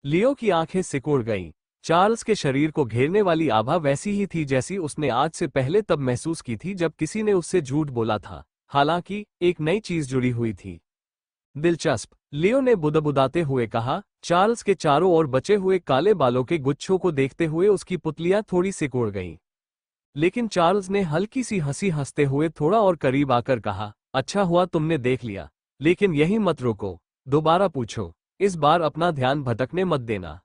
लियो की आंखें सिकुड़ गईं। चार्ल्स के शरीर को घेरने वाली आभा वैसी ही थी जैसी उसने आज से पहले तब महसूस की थी जब किसी ने उससे झूठ बोला था, हालांकि एक नई चीज जुड़ी हुई थी। दिलचस्प, लियो ने बुदबुदाते हुए कहा। चार्ल्स के चारों ओर बचे हुए काले बालों के गुच्छों को देखते हुए उसकी पुतलियां थोड़ी सिकुड़ गईं। लेकिन चार्ल्स ने हल्की सी हंसी हंसते हुए थोड़ा और करीब आकर कहा, अच्छा हुआ तुमने देख लिया, लेकिन यही मत रुको, दोबारा पूछो, इस बार अपना ध्यान भटकने मत देना।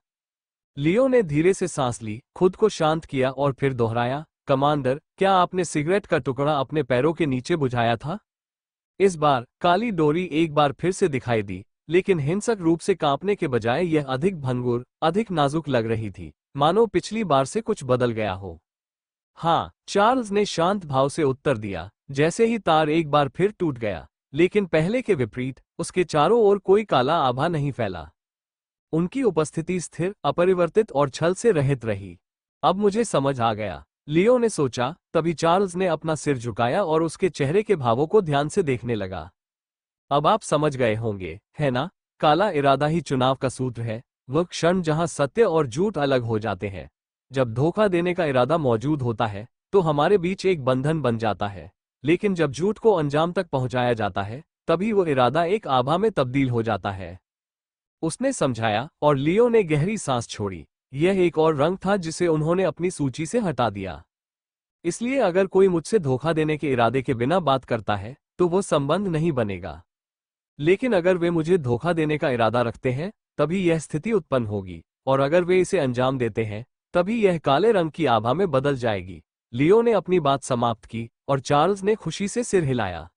लियो ने धीरे से सांस ली, खुद को शांत किया और फिर दोहराया, कमांडर, क्या आपने सिगरेट का टुकड़ा अपने पैरों के नीचे बुझाया था? इस बार काली डोरी एक बार फिर से दिखाई दी, लेकिन हिंसक रूप से कांपने के बजाय यह अधिक भंगुर, अधिक नाजुक लग रही थी, मानो पिछली बार से कुछ बदल गया हो। हाँ, चार्ल्स ने शांत भाव से उत्तर दिया, जैसे ही तार एक बार फिर टूट गया, लेकिन पहले के विपरीत उसके चारों ओर कोई काला आभा नहीं फैला। उनकी उपस्थिति स्थिर, अपरिवर्तित और छल से रहित रही। अब मुझे समझ आ गया, लियो ने सोचा। तभी चार्ल्स ने अपना सिर झुकाया और उसके चेहरे के भावों को ध्यान से देखने लगा। अब आप समझ गए होंगे, है ना? काला इरादा ही चुनाव का सूत्र है, वह क्षण जहां सत्य और झूठ अलग हो जाते हैं। जब धोखा देने का इरादा मौजूद होता है तो हमारे बीच एक बंधन बन जाता है, लेकिन जब झूठ को अंजाम तक पहुंचाया जाता है तभी वो इरादा एक आभा में तब्दील हो जाता है। उसने समझाया, और लियो ने गहरी सांस छोड़ी। यह एक और रंग था जिसे उन्होंने अपनी सूची से हटा दिया। इसलिए अगर कोई मुझसे धोखा देने के इरादे के बिना बात करता है तो वो संबंध नहीं बनेगा, लेकिन अगर वे मुझे धोखा देने का इरादा रखते हैं तभी यह स्थिति उत्पन्न होगी, और अगर वे इसे अंजाम देते हैं तभी यह काले रंग की आभा में बदल जाएगी। लियो ने अपनी बात समाप्त की और चार्ल्स ने खुशी से सिर हिलाया।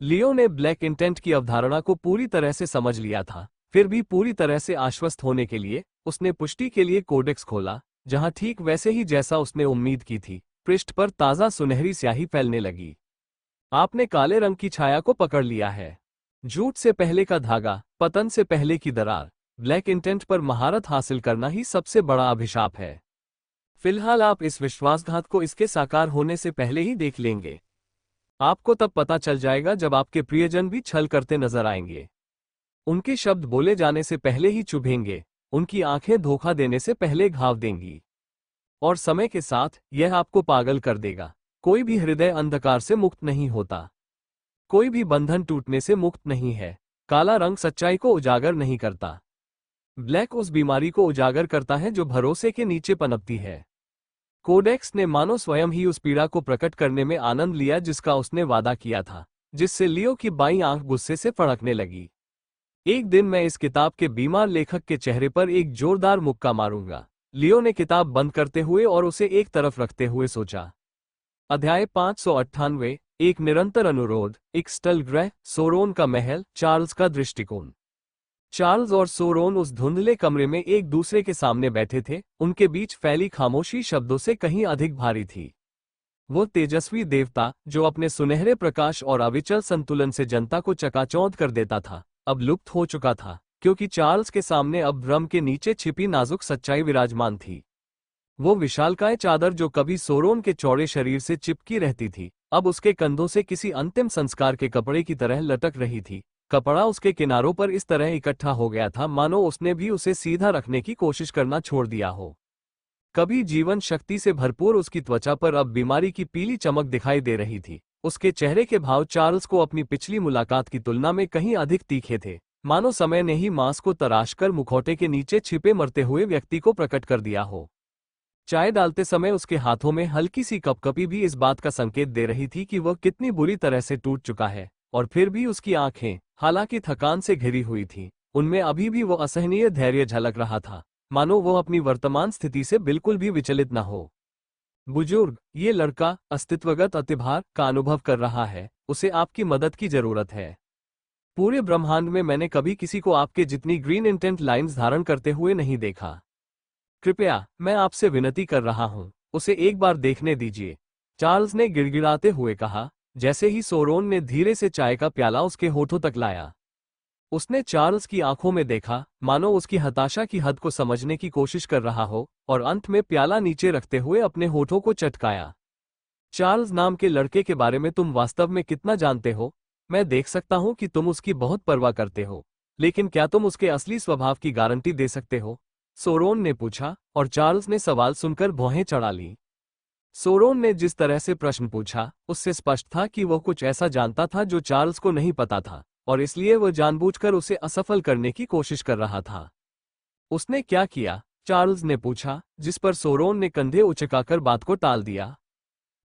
लियो ने ब्लैक इंटेंट की अवधारणा को पूरी तरह से समझ लिया था, फिर भी पूरी तरह से आश्वस्त होने के लिए उसने पुष्टि के लिए कोडेक्स खोला, जहां ठीक वैसे ही जैसा उसने उम्मीद की थी, पृष्ठ पर ताज़ा सुनहरी स्याही फैलने लगी। आपने काले रंग की छाया को पकड़ लिया है। झूठ से पहले का धागा, पतन से पहले की दरार। ब्लैक इंटेंट पर महारत हासिल करना ही सबसे बड़ा अभिशाप है। फिलहाल आप इस विश्वासघात को इसके साकार होने से पहले ही देख लेंगे। आपको तब पता चल जाएगा जब आपके प्रियजन भी छल करते नजर आएंगे। उनके शब्द बोले जाने से पहले ही चुभेंगे, उनकी आंखें धोखा देने से पहले घाव देंगी, और समय के साथ यह आपको पागल कर देगा। कोई भी हृदय अंधकार से मुक्त नहीं होता, कोई भी बंधन टूटने से मुक्त नहीं है। काला रंग सच्चाई को उजागर नहीं करता, ब्लैक उस बीमारी को उजागर करता है जो भरोसे के नीचे पनपती है। कोडेक्स ने मानो स्वयं ही उस पीड़ा को प्रकट करने में आनंद लिया जिसका उसने वादा किया था, जिससे लियो की बाईं आंख गुस्से से फड़कने लगी। एक दिन मैं इस किताब के बीमार लेखक के चेहरे पर एक जोरदार मुक्का मारूंगा। लियो ने किताब बंद करते हुए और उसे एक तरफ रखते हुए सोचा। अध्याय 598, एक निरंतर अनुरोध, एक स्टल ग्रह, सोरोन का महल, चार्ल्स का दृष्टिकोण। चार्ल्स और सोरोन उस धुंधले कमरे में एक दूसरे के सामने बैठे थे। उनके बीच फैली खामोशी शब्दों से कहीं अधिक भारी थी। वो तेजस्वी देवता जो अपने सुनहरे प्रकाश और अविचल संतुलन से जनता को चकाचौंध कर देता था, अब लुप्त हो चुका था, क्योंकि चार्ल्स के सामने अब भ्रम के नीचे छिपी नाजुक सच्चाई विराजमान थी। वो विशालकाय चादर जो कभी सोरोन के चौड़े शरीर से चिपकी रहती थी, अब उसके कंधों से किसी अंतिम संस्कार के कपड़े की तरह लटक रही थी। कपड़ा उसके किनारों पर इस तरह इकट्ठा हो गया था मानो उसने भी उसे सीधा रखने की कोशिश करना छोड़ दिया हो। कभी जीवन शक्ति से भरपूर उसकी त्वचा पर अब बीमारी की पीली चमक दिखाई दे रही थी। उसके चेहरे के भाव चार्ल्स को अपनी पिछली मुलाकात की तुलना में कहीं अधिक तीखे थे, मानो समय ने ही मांस को तराशकर मुखौटे के नीचे छिपे मरते हुए व्यक्ति को प्रकट कर दिया हो। चाय डालते समय उसके हाथों में हल्की सी कपकपी भी इस बात का संकेत दे रही थी कि वह कितनी बुरी तरह से टूट चुका है, और फिर भी उसकी आंखें, हालांकि थकान से घिरी हुई थीं, उनमें अभी भी वो असहनीय धैर्य झलक रहा था, मानो वो अपनी वर्तमान स्थिति से बिल्कुल भी विचलित न हो। बुजुर्ग, ये लड़का अस्तित्वगत अतिभार का अनुभव कर रहा है, उसे आपकी मदद की जरूरत है। पूरे ब्रह्मांड में मैंने कभी किसी को आपके जितनी ग्रीन इंटेंट लाइन्स धारण करते हुए नहीं देखा। कृपया, मैं आपसे विनती कर रहा हूं, उसे एक बार देखने दीजिए, चार्ल्स ने गिड़गिड़ाते हुए कहा, जैसे ही सोरोन ने धीरे से चाय का प्याला उसके होठों तक लाया। उसने चार्ल्स की आंखों में देखा, मानो उसकी हताशा की हद को समझने की कोशिश कर रहा हो, और अंत में प्याला नीचे रखते हुए अपने होठों को चटकाया। चार्ल्स नाम के लड़के के बारे में तुम वास्तव में कितना जानते हो? मैं देख सकता हूं कि तुम उसकी बहुत परवाह करते हो, लेकिन क्या तुम उसके असली स्वभाव की गारंटी दे सकते हो? सोरोन ने पूछा, और चार्ल्स ने सवाल सुनकर भौहें चढ़ा ली। सोरोन ने जिस तरह से प्रश्न पूछा, उससे स्पष्ट था कि वह कुछ ऐसा जानता था जो चार्ल्स को नहीं पता था, और इसलिए वह जानबूझकर उसे असफल करने की कोशिश कर रहा था। उसने क्या किया? चार्ल्स ने पूछा, जिस पर सोरोन ने कंधे उचकाकर बात को टाल दिया।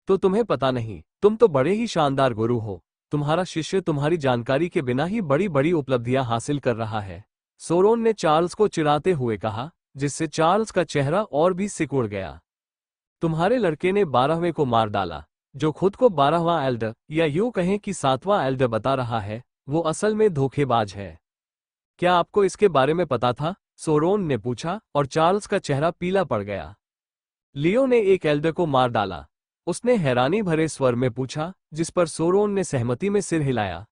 तो तुम्हें पता नहीं, तुम तो बड़े ही शानदार गुरु हो, तुम्हारा शिष्य तुम्हारी जानकारी के बिना ही बड़ी बड़ी उपलब्धियां हासिल कर रहा है, सोरोन ने चार्ल्स को चिढ़ाते हुए कहा, जिससे चार्ल्स का चेहरा और भी सिकुड़ गया। तुम्हारे लड़के ने 12वें को मार डाला, जो खुद को 12वां एल्डर, या यूं कहें कि 7वां एल्डर बता रहा है, वो असल में धोखेबाज है। क्या आपको इसके बारे में पता था? सोरोन ने पूछा, और चार्ल्स का चेहरा पीला पड़ गया। लियो ने एक एल्डर को मार डाला, उसने हैरानी भरे स्वर में पूछा, जिस पर सोरोन ने सहमति में सिर हिलाया।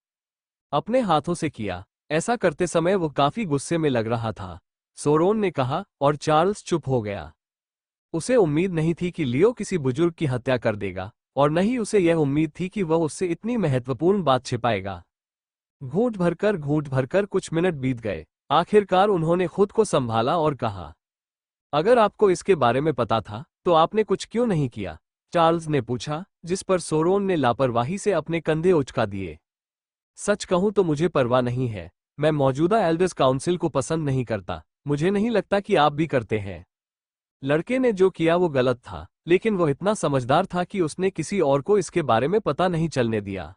अपने हाथों से किया। ऐसा करते समय वो काफी गुस्से में लग रहा था, सोरोन ने कहा, और चार्ल्स चुप हो गया। उसे उम्मीद नहीं थी कि लियो किसी बुजुर्ग की हत्या कर देगा, और न ही उसे यह उम्मीद थी कि वह उससे इतनी महत्वपूर्ण बात छिपाएगा। घूंट भरकर कुछ मिनट बीत गए। आखिरकार उन्होंने खुद को संभाला और कहा, अगर आपको इसके बारे में पता था, तो आपने कुछ क्यों नहीं किया? चार्ल्स ने पूछा, जिस पर सोरोन ने लापरवाही से अपने कंधे उचका दिए। सच कहूं तो मुझे परवाह नहीं है। मैं मौजूदा एल्डर्स काउंसिल को पसंद नहीं करता। मुझे नहीं लगता कि आप भी करते हैं। लड़के ने जो किया वो गलत था, लेकिन वो इतना समझदार था कि उसने किसी और को इसके बारे में पता नहीं चलने दिया,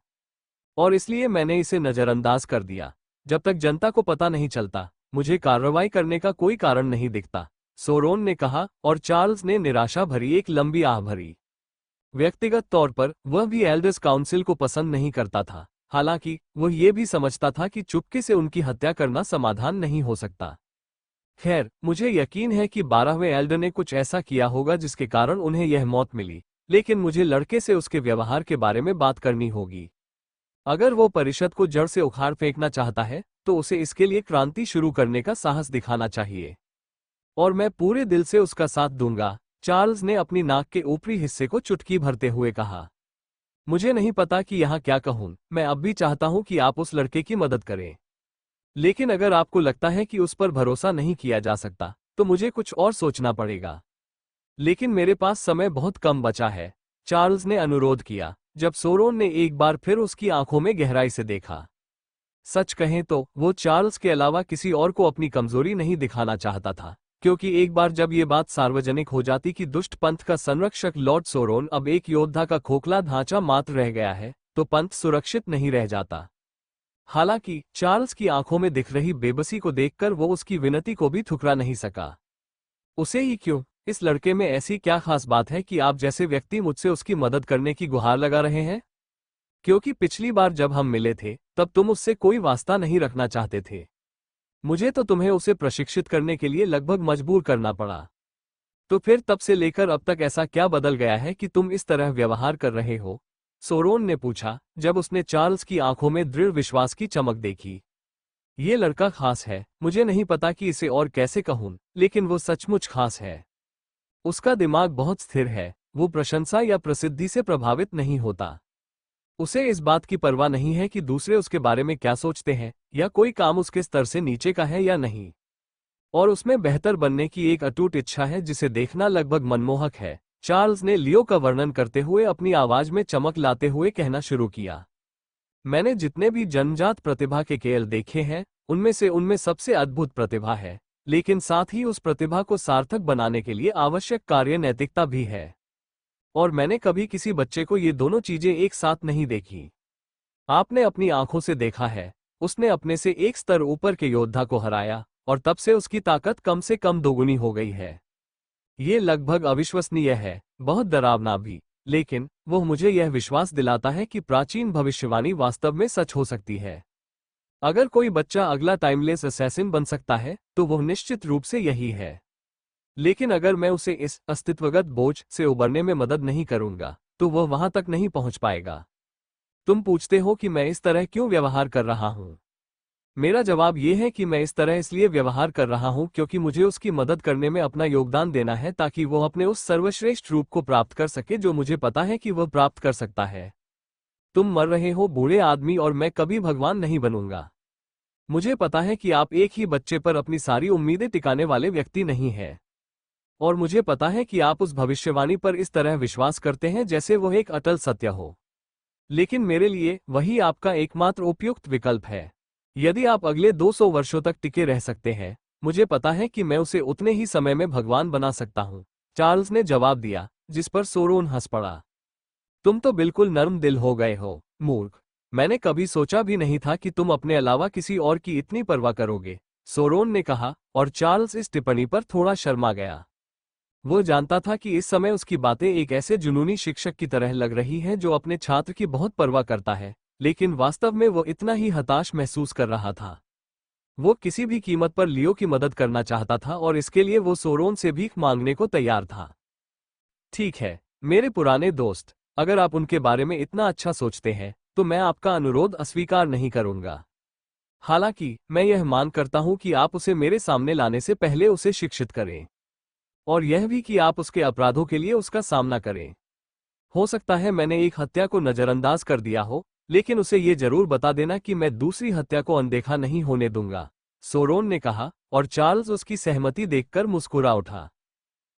और इसलिए मैंने इसे नजरअंदाज कर दिया। जब तक जनता को पता नहीं चलता, मुझे कार्रवाई करने का कोई कारण नहीं दिखता, सोरोन ने कहा, और चार्ल्स ने निराशा भरी एक लंबी आह भरी। व्यक्तिगत तौर पर वह भी एल्डर्स काउंसिल को पसंद नहीं करता था, हालांकि वह ये भी समझता था कि चुपके से उनकी हत्या करना समाधान नहीं हो सकता। खैर, मुझे यकीन है कि 12वें एल्डर ने कुछ ऐसा किया होगा जिसके कारण उन्हें यह मौत मिली, लेकिन मुझे लड़के से उसके व्यवहार के बारे में बात करनी होगी। अगर वो परिषद को जड़ से उखाड़ फेंकना चाहता है, तो उसे इसके लिए क्रांति शुरू करने का साहस दिखाना चाहिए, और मैं पूरे दिल से उसका साथ दूंगा। चार्ल्स ने अपनी नाक के ऊपरी हिस्से को चुटकी भरते हुए कहा, मुझे नहीं पता कि यहाँ क्या कहूँ। मैं अब भी चाहता हूँ कि आप उस लड़के की मदद करें। लेकिन अगर आपको लगता है कि उस पर भरोसा नहीं किया जा सकता, तो मुझे कुछ और सोचना पड़ेगा। लेकिन मेरे पास समय बहुत कम बचा है, चार्ल्स ने अनुरोध किया, जब सोरोन ने एक बार फिर उसकी आंखों में गहराई से देखा। सच कहें तो वो चार्ल्स के अलावा किसी और को अपनी कमजोरी नहीं दिखाना चाहता था, क्योंकि एक बार जब ये बात सार्वजनिक हो जाती कि दुष्ट पंथ का संरक्षक लॉर्ड सोरोन अब एक योद्धा का खोखला ढांचा मात्र रह गया है, तो पंथ सुरक्षित नहीं रह जाता। हालांकि चार्ल्स की आंखों में दिख रही बेबसी को देखकर वो उसकी विनती को भी ठुकरा नहीं सका। उसे ही क्यों, इस लड़के में ऐसी क्या खास बात है कि आप जैसे व्यक्ति मुझसे उसकी मदद करने की गुहार लगा रहे हैं? क्योंकि पिछली बार जब हम मिले थे तब तुम उससे कोई वास्ता नहीं रखना चाहते थे। मुझे तो तुम्हें उसे प्रशिक्षित करने के लिए लगभग मजबूर करना पड़ा। तो फिर तब से लेकर अब तक ऐसा क्या बदल गया है कि तुम इस तरह व्यवहार कर रहे हो? सोरोन ने पूछा, जब उसने चार्ल्स की आंखों में दृढ़ विश्वास की चमक देखी। ये लड़का खास है, मुझे नहीं पता कि इसे और कैसे कहूं, लेकिन वो सचमुच खास है। उसका दिमाग बहुत स्थिर है, वो प्रशंसा या प्रसिद्धि से प्रभावित नहीं होता। उसे इस बात की परवाह नहीं है कि दूसरे उसके बारे में क्या सोचते हैं, या कोई काम उसके स्तर से नीचे का है या नहीं। और उसमें बेहतर बनने की एक अटूट इच्छा है जिसे देखना लगभग मनमोहक है। चार्ल्स ने लियो का वर्णन करते हुए अपनी आवाज में चमक लाते हुए कहना शुरू किया। मैंने जितने भी जन्मजात प्रतिभा के खेल देखे हैं, उनमें सबसे अद्भुत प्रतिभा है, लेकिन साथ ही उस प्रतिभा को सार्थक बनाने के लिए आवश्यक कार्य नैतिकता भी है। और मैंने कभी किसी बच्चे को ये दोनों चीजें एक साथ नहीं देखी। आपने अपनी आंखों से देखा है, उसने अपने से एक स्तर ऊपर के योद्धा को हराया, और तब से उसकी ताकत कम से कम दोगुनी हो गई है। ये लगभग अविश्वसनीय है, बहुत डरावना भी, लेकिन वो मुझे यह विश्वास दिलाता है कि प्राचीन भविष्यवाणी वास्तव में सच हो सकती है। अगर कोई बच्चा अगला टाइमलेस असैसिन बन सकता है, तो वह निश्चित रूप से यही है। लेकिन अगर मैं उसे इस अस्तित्वगत बोझ से उबरने में मदद नहीं करूंगा, तो वह वहां तक नहीं पहुंच पाएगा। तुम पूछते हो कि मैं इस तरह क्यों व्यवहार कर रहा हूं? मेरा जवाब यह है कि मैं इस तरह इसलिए व्यवहार कर रहा हूं क्योंकि मुझे उसकी मदद करने में अपना योगदान देना है, ताकि वो अपने उस सर्वश्रेष्ठ रूप को प्राप्त कर सके जो मुझे पता है कि वह प्राप्त कर सकता है। तुम मर रहे हो बूढ़े आदमी, और मैं कभी भगवान नहीं बनूंगा। मुझे पता है कि आप एक ही बच्चे पर अपनी सारी उम्मीदें टिकाने वाले व्यक्ति नहीं हैं। और मुझे पता है कि आप उस भविष्यवाणी पर इस तरह विश्वास करते हैं जैसे वह एक अटल सत्य हो। लेकिन मेरे लिए वही आपका एकमात्र उपयुक्त विकल्प है। यदि आप अगले 200 वर्षों तक टिके रह सकते हैं, मुझे पता है कि मैं उसे उतने ही समय में भगवान बना सकता हूं, चार्ल्स ने जवाब दिया, जिस पर सोरोन हंस पड़ा। तुम तो बिल्कुल नर्म दिल हो गए हो, मूर्ख। मैंने कभी सोचा भी नहीं था कि तुम अपने अलावा किसी और की इतनी परवाह करोगे, सोरोन ने कहा, और चार्ल्स इस टिप्पणी पर थोड़ा शर्मा गया। वो जानता था कि इस समय उसकी बातें एक ऐसे जुनूनी शिक्षक की तरह लग रही हैं जो अपने छात्र की बहुत परवाह करता है, लेकिन वास्तव में वो इतना ही हताश महसूस कर रहा था। वो किसी भी कीमत पर लियो की मदद करना चाहता था, और इसके लिए वो सोरोन से भीख मांगने को तैयार था। ठीक है, मेरे पुराने दोस्त, अगर आप उनके बारे में इतना अच्छा सोचते हैं, तो मैं आपका अनुरोध अस्वीकार नहीं करूंगा। हालांकि मैं यह मान करता हूं कि आप उसे मेरे सामने लाने से पहले उसे शिक्षित करें, और यह भी कि आप उसके अपराधों के लिए उसका सामना करें। हो सकता है मैंने एक हत्या को नजरअंदाज कर दिया हो, लेकिन उसे ये जरूर बता देना कि मैं दूसरी हत्या को अनदेखा नहीं होने दूंगा, सोरोन ने कहा, और चार्ल्स उसकी सहमति देखकर मुस्कुरा उठा।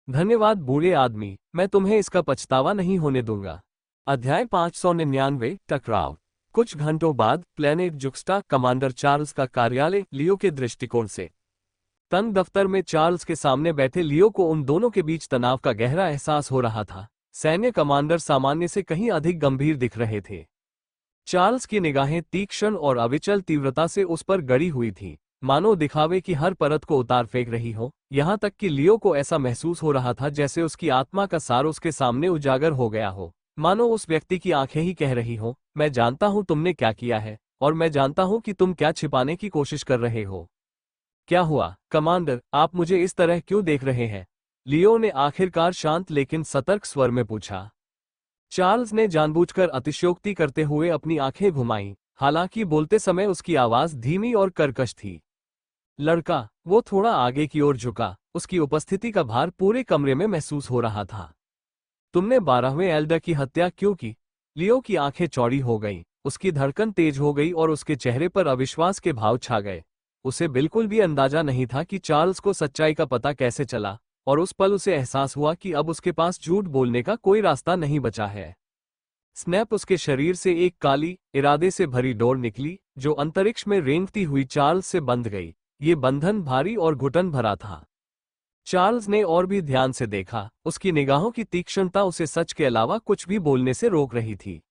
धन्यवाद बूढ़े आदमी, मैं तुम्हें इसका पछतावा नहीं होने दूंगा। अध्याय 599 टकराव। कुछ घंटों बाद प्लेनेट जुक्स्टा कमांडर चार्ल्स का कार्यालय लियो के दृष्टिकोण से। तंग दफ्तर में चार्ल्स के सामने बैठे लियो को उन दोनों के बीच तनाव का गहरा एहसास हो रहा था। सैन्य कमांडर सामान्य से कहीं अधिक गंभीर दिख रहे थे। चार्ल्स की निगाहें तीक्ष्ण और अविचल तीव्रता से उस पर गड़ी हुई थीं, मानो दिखावे की हर परत को उतार फेंक रही हो। यहां तक कि लियो को ऐसा महसूस हो रहा था जैसे उसकी आत्मा का सार उसके सामने उजागर हो गया हो, मानो उस व्यक्ति की आंखें ही कह रही हो, मैं जानता हूं तुमने क्या किया है, और मैं जानता हूं कि तुम क्या छिपाने की कोशिश कर रहे हो। क्या हुआ कमांडर, आप मुझे इस तरह क्यों देख रहे हैं? लियो ने आखिरकार शांत लेकिन सतर्क स्वर में पूछा। चार्ल्स ने जानबूझकर अतिशयोक्ति करते हुए अपनी आंखें घुमाईं, हालांकि बोलते समय उसकी आवाज धीमी और कर्कश थी। लड़का, वो थोड़ा आगे की ओर झुका, उसकी उपस्थिति का भार पूरे कमरे में महसूस हो रहा था। तुमने 12वें एल्डर की हत्या क्यों की? लियो की आंखें चौड़ी हो गईं, उसकी धड़कन तेज हो गई और उसके चेहरे पर अविश्वास के भाव छा गए। उसे बिल्कुल भी अंदाजा नहीं था कि चार्ल्स को सच्चाई का पता कैसे चला, और उस पल उसे एहसास हुआ कि अब उसके पास झूठ बोलने का कोई रास्ता नहीं बचा है। स्नैप, उसके शरीर से एक काली, इरादे से भरी डोर निकली, जो अंतरिक्ष में रेंगती हुई चार्ल्स से बंध गई। ये बंधन भारी और घुटन भरा था। चार्ल्स ने और भी ध्यान से देखा, उसकी निगाहों की तीक्ष्णता उसे सच के अलावा कुछ भी बोलने से रोक रही थी।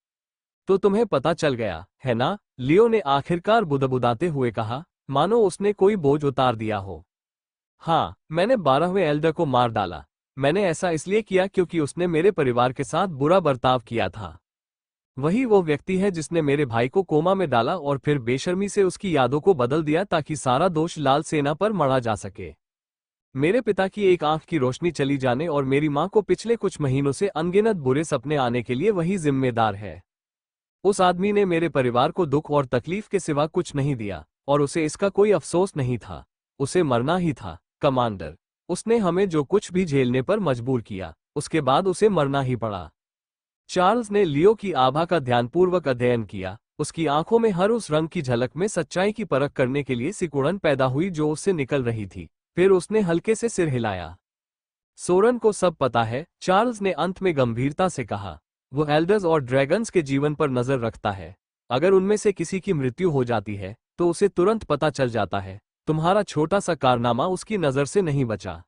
तो तुम्हें पता चल गया, है ना? लियो ने आखिरकार बुदबुदाते हुए कहा, मानो उसने कोई बोझ उतार दिया हो। हाँ, मैंने 12वें एल्डर को मार डाला। मैंने ऐसा इसलिए किया क्योंकि उसने मेरे परिवार के साथ बुरा बर्ताव किया था। वही वो व्यक्ति है जिसने मेरे भाई को कोमा में डाला और फिर बेशर्मी से उसकी यादों को बदल दिया ताकि सारा दोष लाल सेना पर मढ़ा जा सके। मेरे पिता की एक आंख की रोशनी चली जाने और मेरी मां को पिछले कुछ महीनों से अनगिनत बुरे सपने आने के लिए वही जिम्मेदार है। उस आदमी ने मेरे परिवार को दुख और तकलीफ के सिवा कुछ नहीं दिया, और उसे इसका कोई अफसोस नहीं था। उसे मरना ही था, कमांडर। उसने हमें जो कुछ भी झेलने पर मजबूर किया, उसके बाद उसे मरना ही पड़ा। चार्ल्स ने लियो की आभा का ध्यानपूर्वक अध्ययन किया। उसकी आंखों में हर उस रंग की झलक में सच्चाई की परख करने के लिए सिकुड़न पैदा हुई जो उससे निकल रही थी। फिर उसने हल्के से सिर हिलाया। सोरन को सब पता है, चार्ल्स ने अंत में गंभीरता से कहा। वो एल्डर्स और ड्रैगन्स के जीवन पर नजर रखता है। अगर उनमें से किसी की मृत्यु हो जाती है तो उसे तुरंत पता चल जाता है। तुम्हारा छोटा सा कारनामा उसकी नजर से नहीं बचा।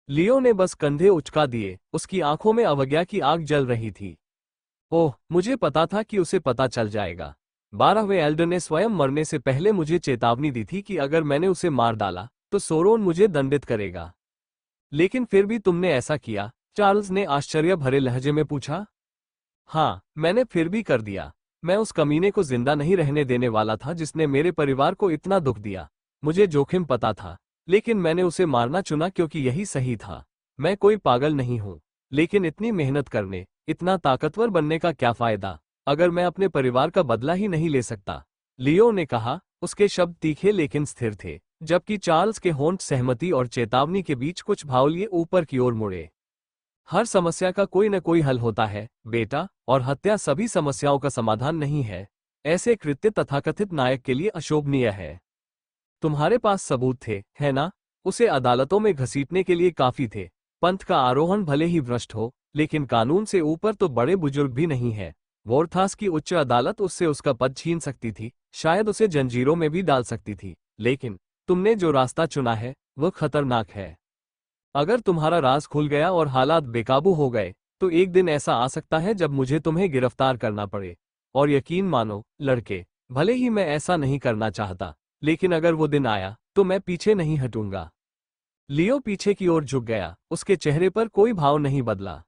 लियो ने बस कंधे उचका दिए, उसकी आंखों में अवज्ञा की आग जल रही थी। ओह, मुझे पता था कि उसे पता चल जाएगा। 12वें एल्डर ने स्वयं मरने से पहले मुझे चेतावनी दी थी कि अगर मैंने उसे मार डाला तो सोरोन मुझे दंडित करेगा। लेकिन फिर भी तुमने ऐसा किया? चार्ल्स ने आश्चर्य भरे लहजे में पूछा। हाँ, मैंने फिर भी कर दिया। मैं उस कमीने को जिंदा नहीं रहने देने वाला था जिसने मेरे परिवार को इतना दुख दिया। मुझे जोखिम पता था, लेकिन मैंने उसे मारना चुना क्योंकि यही सही था। मैं कोई पागल नहीं हूं, लेकिन इतनी मेहनत करने, इतना ताकतवर बनने का क्या फायदा अगर मैं अपने परिवार का बदला ही नहीं ले सकता? लियो ने कहा। उसके शब्द तीखे लेकिन स्थिर थे, जबकि चार्ल्स के होंठ सहमति और चेतावनी के बीच कुछ भाव लिए ऊपर की ओर मुड़े। हर समस्या का कोई न कोई हल होता है, बेटा, और हत्या सभी समस्याओं का समाधान नहीं है। ऐसे कृत्य तथाकथित नायक के लिए अशोभनीय है। तुम्हारे पास सबूत थे, है ना? उसे अदालतों में घसीटने के लिए काफी थे। पंथ का आरोहण भले ही भ्रष्ट हो, लेकिन कानून से ऊपर तो बड़े बुजुर्ग भी नहीं है। वोर्थास की उच्च अदालत उससे उसका पद छीन सकती थी, शायद उसे जंजीरों में भी डाल सकती थी, लेकिन तुमने जो रास्ता चुना है वह खतरनाक है। अगर तुम्हारा राज खुल गया और हालात बेकाबू हो गए, तो एक दिन ऐसा आ सकता है जब मुझे तुम्हें गिरफ्तार करना पड़े। और यकीन मानो, लड़के, भले ही मैं ऐसा नहीं करना चाहता, लेकिन अगर वो दिन आया तो मैं पीछे नहीं हटूंगा। लियो पीछे की ओर झुक गया, उसके चेहरे पर कोई भाव नहीं बदला।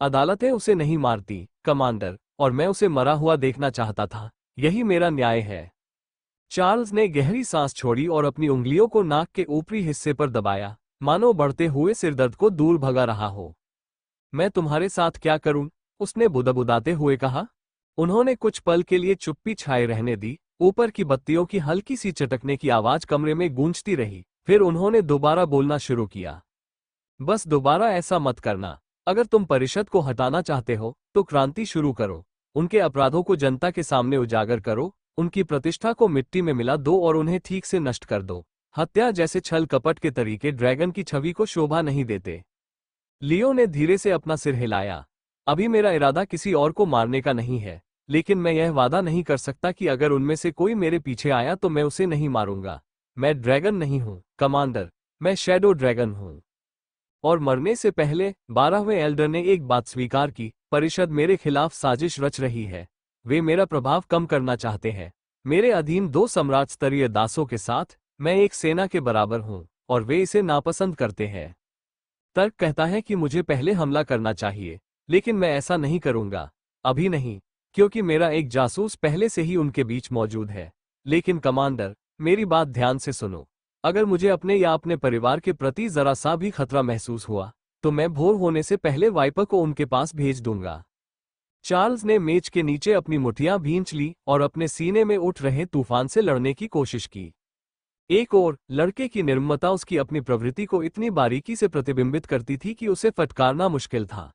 अदालतें उसे नहीं मारती, कमांडर, और मैं उसे मरा हुआ देखना चाहता था। यही मेरा न्याय है। चार्ल्स ने गहरी सांस छोड़ी और अपनी उंगलियों को नाक के ऊपरी हिस्से पर दबाया, मानो बढ़ते हुए सिरदर्द को दूर भगा रहा हो। मैं तुम्हारे साथ क्या करूं? उसने बुदबुदाते हुए कहा। उन्होंने कुछ पल के लिए चुप्पी छाए रहने दी। ऊपर की बत्तियों की हल्की सी चटकने की आवाज कमरे में गूंजती रही। फिर उन्होंने दोबारा बोलना शुरू किया। बस दोबारा ऐसा मत करना। अगर तुम परिषद को हटाना चाहते हो तो क्रांति शुरू करो। उनके अपराधों को जनता के सामने उजागर करो, उनकी प्रतिष्ठा को मिट्टी में मिला दो और उन्हें ठीक से नष्ट कर दो। हत्या जैसे छल कपट के तरीके ड्रैगन की छवि को शोभा नहीं देते। लियो ने धीरे से अपना सिर हिलाया। अभी मेरा इरादा किसी और को मारने का नहीं है, लेकिन मैं यह वादा नहीं कर सकता कि अगर उनमें से कोई मेरे पीछे आया तो मैं उसे नहीं मारूंगा। मैं ड्रैगन नहीं हूं, कमांडर, मैं शैडो ड्रैगन हूं। और मरने से पहले 12वें एल्डर ने एक बात स्वीकार की, परिषद मेरे खिलाफ साजिश रच रही है। वे मेरा प्रभाव कम करना चाहते हैं। मेरे अधीन 2 सम्राट स्तरीय दासों के साथ मैं एक सेना के बराबर हूं, और वे इसे नापसंद करते हैं। तर्क कहता है कि मुझे पहले हमला करना चाहिए, लेकिन मैं ऐसा नहीं करूंगा। अभी नहीं, क्योंकि मेरा एक जासूस पहले से ही उनके बीच मौजूद है। लेकिन कमांडर, मेरी बात ध्यान से सुनो। अगर मुझे अपने या अपने परिवार के प्रति जरा सा भी खतरा महसूस हुआ तो मैं भोर होने से पहले वाइपर को उनके पास भेज दूंगा। चार्ल्स ने मेज के नीचे अपनी मुठ्ठियां भींच ली और अपने सीने में उठ रहे तूफान से लड़ने की कोशिश की। एक और लड़के की निर्ममता उसकी अपनी प्रवृत्ति को इतनी बारीकी से प्रतिबिंबित करती थी कि उसे फटकारना मुश्किल था।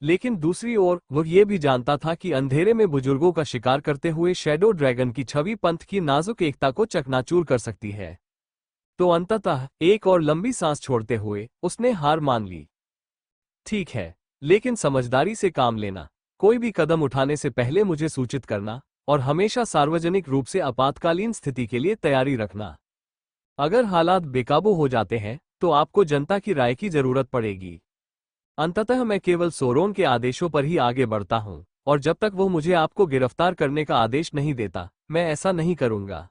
लेकिन दूसरी ओर वह ये भी जानता था कि अंधेरे में बुजुर्गों का शिकार करते हुए शैडो ड्रैगन की छवि पंथ की नाजुक एकता को चकनाचूर कर सकती है। तो अंततः एक और लंबी सांस छोड़ते हुए उसने हार मान ली। ठीक है, लेकिन समझदारी से काम लेना। कोई भी कदम उठाने से पहले मुझे सूचित करना, और हमेशा सार्वजनिक रूप से आपातकालीन स्थिति के लिए तैयारी रखना। अगर हालात बेकाबू हो जाते हैं तो आपको जनता की राय की जरूरत पड़ेगी। अंततः मैं केवल सोरोन के आदेशों पर ही आगे बढ़ता हूं, और जब तक वो मुझे आपको गिरफ्तार करने का आदेश नहीं देता, मैं ऐसा नहीं करूंगा।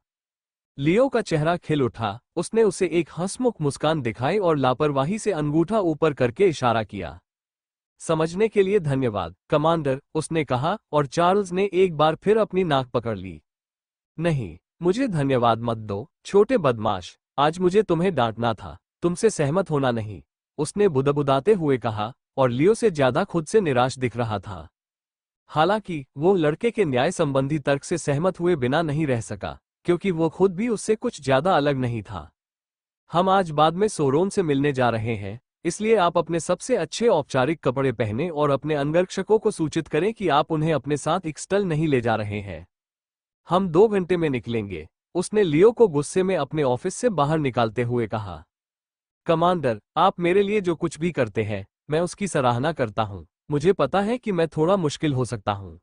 लियो का चेहरा खिल उठा, उसने उसे एक हंसमुख मुस्कान दिखाई और लापरवाही से अंगूठा ऊपर करके इशारा किया। समझने के लिए धन्यवाद, कमांडर, उसने कहा, और चार्ल्स ने एक बार फिर अपनी नाक पकड़ ली। नहीं, मुझे धन्यवाद मत दो, छोटे बदमाश, आज मुझे तुम्हें डांटना था, तुमसे सहमत होना नहीं, उसने बुदबुदाते हुए कहा, और लियो से ज्यादा खुद से निराश दिख रहा था। हालांकि वो लड़के के न्याय संबंधी तर्क से सहमत हुए बिना नहीं रह सका, क्योंकि वो खुद भी उससे कुछ ज्यादा अलग नहीं था। हम आज बाद में सोरोन से मिलने जा रहे हैं, इसलिए आप अपने सबसे अच्छे औपचारिक कपड़े पहने और अपने अंगरक्षकों को सूचित करें कि आप उन्हें अपने साथ इक्स्टल नहीं ले जा रहे हैं। हम 2 घंटे में निकलेंगे, उसने लियो को गुस्से में अपने ऑफिस से बाहर निकालते हुए कहा। कमांडर, आप मेरे लिए जो कुछ भी करते हैं, मैं उसकी सराहना करता हूं। मुझे पता है कि मैं थोड़ा मुश्किल हो सकता हूं,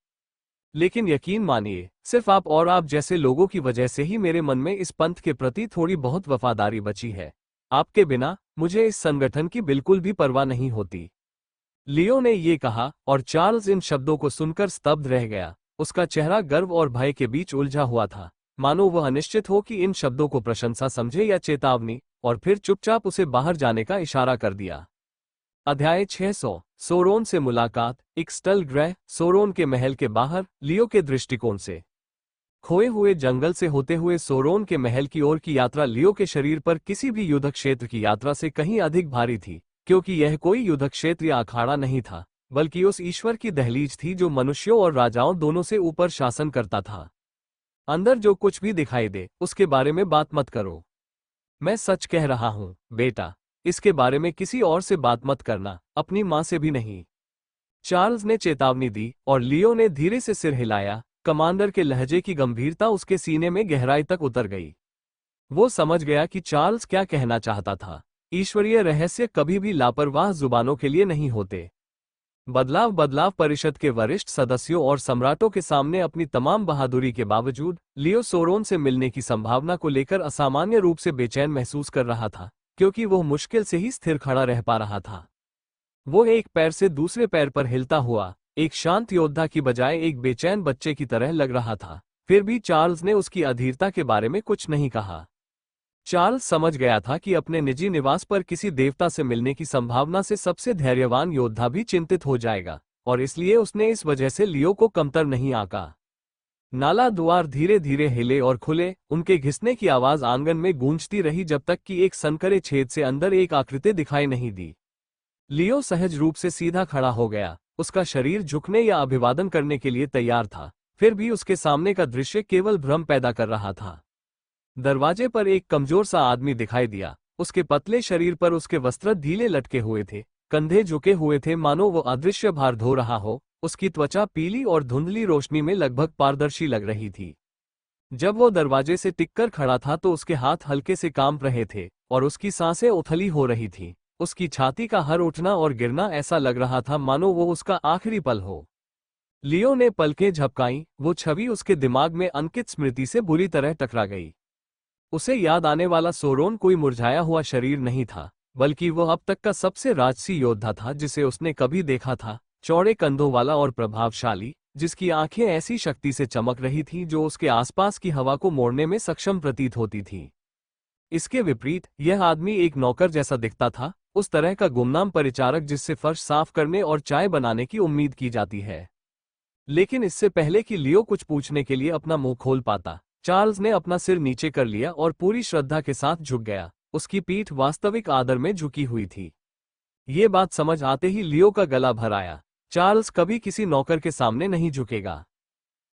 लेकिन यकीन मानिए, सिर्फ आप और आप जैसे लोगों की वजह से ही मेरे मन में इस पंथ के प्रति थोड़ी बहुत वफादारी बची है। आपके बिना मुझे इस संगठन की बिल्कुल भी परवाह नहीं होती। लियो ने ये कहा, और चार्ल्स इन शब्दों को सुनकर स्तब्ध रह गया। उसका चेहरा गर्व और भय के बीच उलझा हुआ था, मानो वह अनिश्चित हो कि इन शब्दों को प्रशंसा समझे या चेतावनी, और फिर चुपचाप उसे बाहर जाने का इशारा कर दिया। अध्याय 600 सोरोन से मुलाकात। इक्स्टल ग्रह। सोरोन के महल के बाहर, लियो के दृष्टिकोण से खोए हुए जंगल से होते हुए सोरोन के महल की ओर की यात्रा लियो के शरीर पर किसी भी युद्ध क्षेत्र की यात्रा से कहीं अधिक भारी थी, क्योंकि यह कोई युद्ध क्षेत्र या अखाड़ा नहीं था, बल्कि उस ईश्वर की दहलीज थी जो मनुष्यों और राजाओं दोनों से ऊपर शासन करता था। अंदर जो कुछ भी दिखाई दे, उसके बारे में बात मत करो। मैं सच कह रहा हूं, बेटा। इसके बारे में किसी और से बात मत करना, अपनी मां से भी नहीं। चार्ल्स ने चेतावनी दी, और लियो ने धीरे से सिर हिलाया। कमांडर के लहजे की गंभीरता उसके सीने में गहराई तक उतर गई। वो समझ गया कि चार्ल्स क्या कहना चाहता था। ईश्वरीय रहस्य कभी भी लापरवाह जुबानों के लिए नहीं होते। बदलाव परिषद के वरिष्ठ सदस्यों और सम्राटों के सामने अपनी तमाम बहादुरी के बावजूद लियो सोरोन से मिलने की संभावना को लेकर असामान्य रूप से बेचैन महसूस कर रहा था, क्योंकि वो मुश्किल से ही स्थिर खड़ा रह पा रहा था। वो एक पैर से दूसरे पैर पर हिलता हुआ एक शांत योद्धा की बजाय एक बेचैन बच्चे की तरह लग रहा था। फिर भी चार्ल्स ने उसकी अधीरता के बारे में कुछ नहीं कहा। चार्ल्स समझ गया था कि अपने निजी निवास पर किसी देवता से मिलने की संभावना से सबसे धैर्यवान योद्धा भी चिंतित हो जाएगा, और इसलिए उसने इस वजह से लियो को कमतर नहीं आंका। नाला द्वार धीरे धीरे हिले और खुले, उनके घिसने की आवाज आंगन में गूंजती रही जब तक कि एक सनकरे छेद से अंदर एक आकृति दिखाई नहीं दी। लियो सहज रूप से सीधा खड़ा हो गया, उसका शरीर झुकने या अभिवादन करने के लिए तैयार था, फिर भी उसके सामने का दृश्य केवल भ्रम पैदा कर रहा था। दरवाजे पर एक कमजोर सा आदमी दिखाई दिया। उसके पतले शरीर पर उसके वस्त्र ढीले लटके हुए थे, कंधे झुके हुए थे मानो वो अदृश्य भार ढो रहा हो। उसकी त्वचा पीली और धुंधली रोशनी में लगभग पारदर्शी लग रही थी। जब वो दरवाजे से टिककर खड़ा था तो उसके हाथ हल्के से कांप रहे थे, और उसकी सांसें उथली हो रही थीं। उसकी छाती का हर उठना और गिरना ऐसा लग रहा था मानो वो उसका आखिरी पल हो। लियो ने पलकें झपकाईं, वो छवि उसके दिमाग में अंकित स्मृति से बुरी तरह टकरा गई। उसे याद आने वाला सोरोन कोई मुरझाया हुआ शरीर नहीं था, बल्कि वो अब तक का सबसे राजसी योद्धा था जिसे उसने कभी देखा था। चौड़े कंधों वाला और प्रभावशाली, जिसकी आंखें ऐसी शक्ति से चमक रही थीं जो उसके आसपास की हवा को मोड़ने में सक्षम प्रतीत होती थी। इसके विपरीत यह आदमी एक नौकर जैसा दिखता था, उस तरह का गुमनाम परिचारक जिससे फर्श साफ करने और चाय बनाने की उम्मीद की जाती है। लेकिन इससे पहले कि लियो कुछ पूछने के लिए अपना मुंह खोल पाता, चार्ल्स ने अपना सिर नीचे कर लिया और पूरी श्रद्धा के साथ झुक गया। उसकी पीठ वास्तविक आदर में झुकी हुई थी। ये बात समझ आते ही लियो का गला भर आया। चार्ल्स कभी किसी नौकर के सामने नहीं झुकेगा।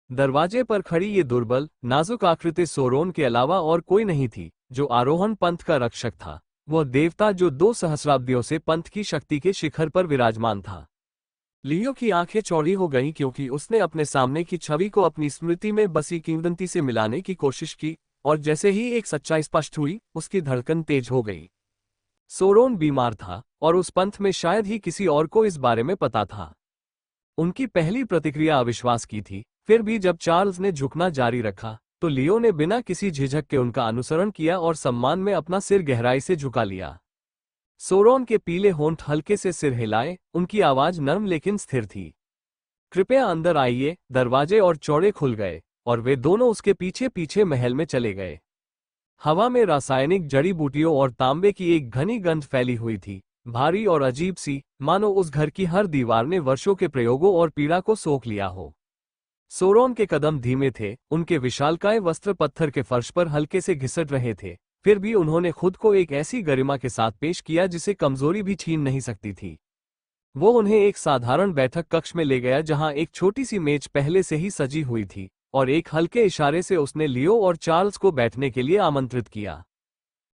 दरवाजे पर खड़ी ये दुर्बल, नाजुक आकृति सोरोन के अलावा और कोई नहीं थी, जो आरोहण पंथ का रक्षक था। वह देवता जो 2 सहस्राब्दियों से पंथ की शक्ति के शिखर पर विराजमान था। लियो की आंखें चौड़ी हो गईं क्योंकि उसने अपने सामने की छवि को अपनी स्मृति में बसी किंवदंती से मिलाने की कोशिश की, और जैसे ही एक सच्चाई स्पष्ट हुई, उसकी धड़कन तेज हो गई। सोरोन बीमार था और उस पंथ में शायद ही किसी और को इस बारे में पता था। उनकी पहली प्रतिक्रिया अविश्वास की थी, फिर भी जब चार्ल्स ने झुकना जारी रखा तो लियो ने बिना किसी झिझक के उनका अनुसरण किया और सम्मान में अपना सिर गहराई से झुका लिया। सोरोन के पीले होंठ हल्के से सिर हिलाए, उनकी आवाज नर्म लेकिन स्थिर थी। कृपया अंदर आइए। दरवाजे और चौड़े खुल गए और वे दोनों उसके पीछे पीछे महल में चले गए। हवा में रासायनिक जड़ी बूटियों और तांबे की एक घनी गंध फैली हुई थी, भारी और अजीब सी, मानो उस घर की हर दीवार ने वर्षों के प्रयोगों और पीड़ा को सोख लिया हो। सोरोन के कदम धीमे थे, उनके विशालकाय वस्त्र पत्थर के फर्श पर हल्के से घिसट रहे थे, फिर भी उन्होंने खुद को एक ऐसी गरिमा के साथ पेश किया जिसे कमजोरी भी छीन नहीं सकती थी। वो उन्हें एक साधारण बैठक कक्ष में ले गया जहां एक छोटी सी मेज पहले से ही सजी हुई थी, और एक हल्के इशारे से उसने लियो और चार्ल्स को बैठने के लिए आमंत्रित किया।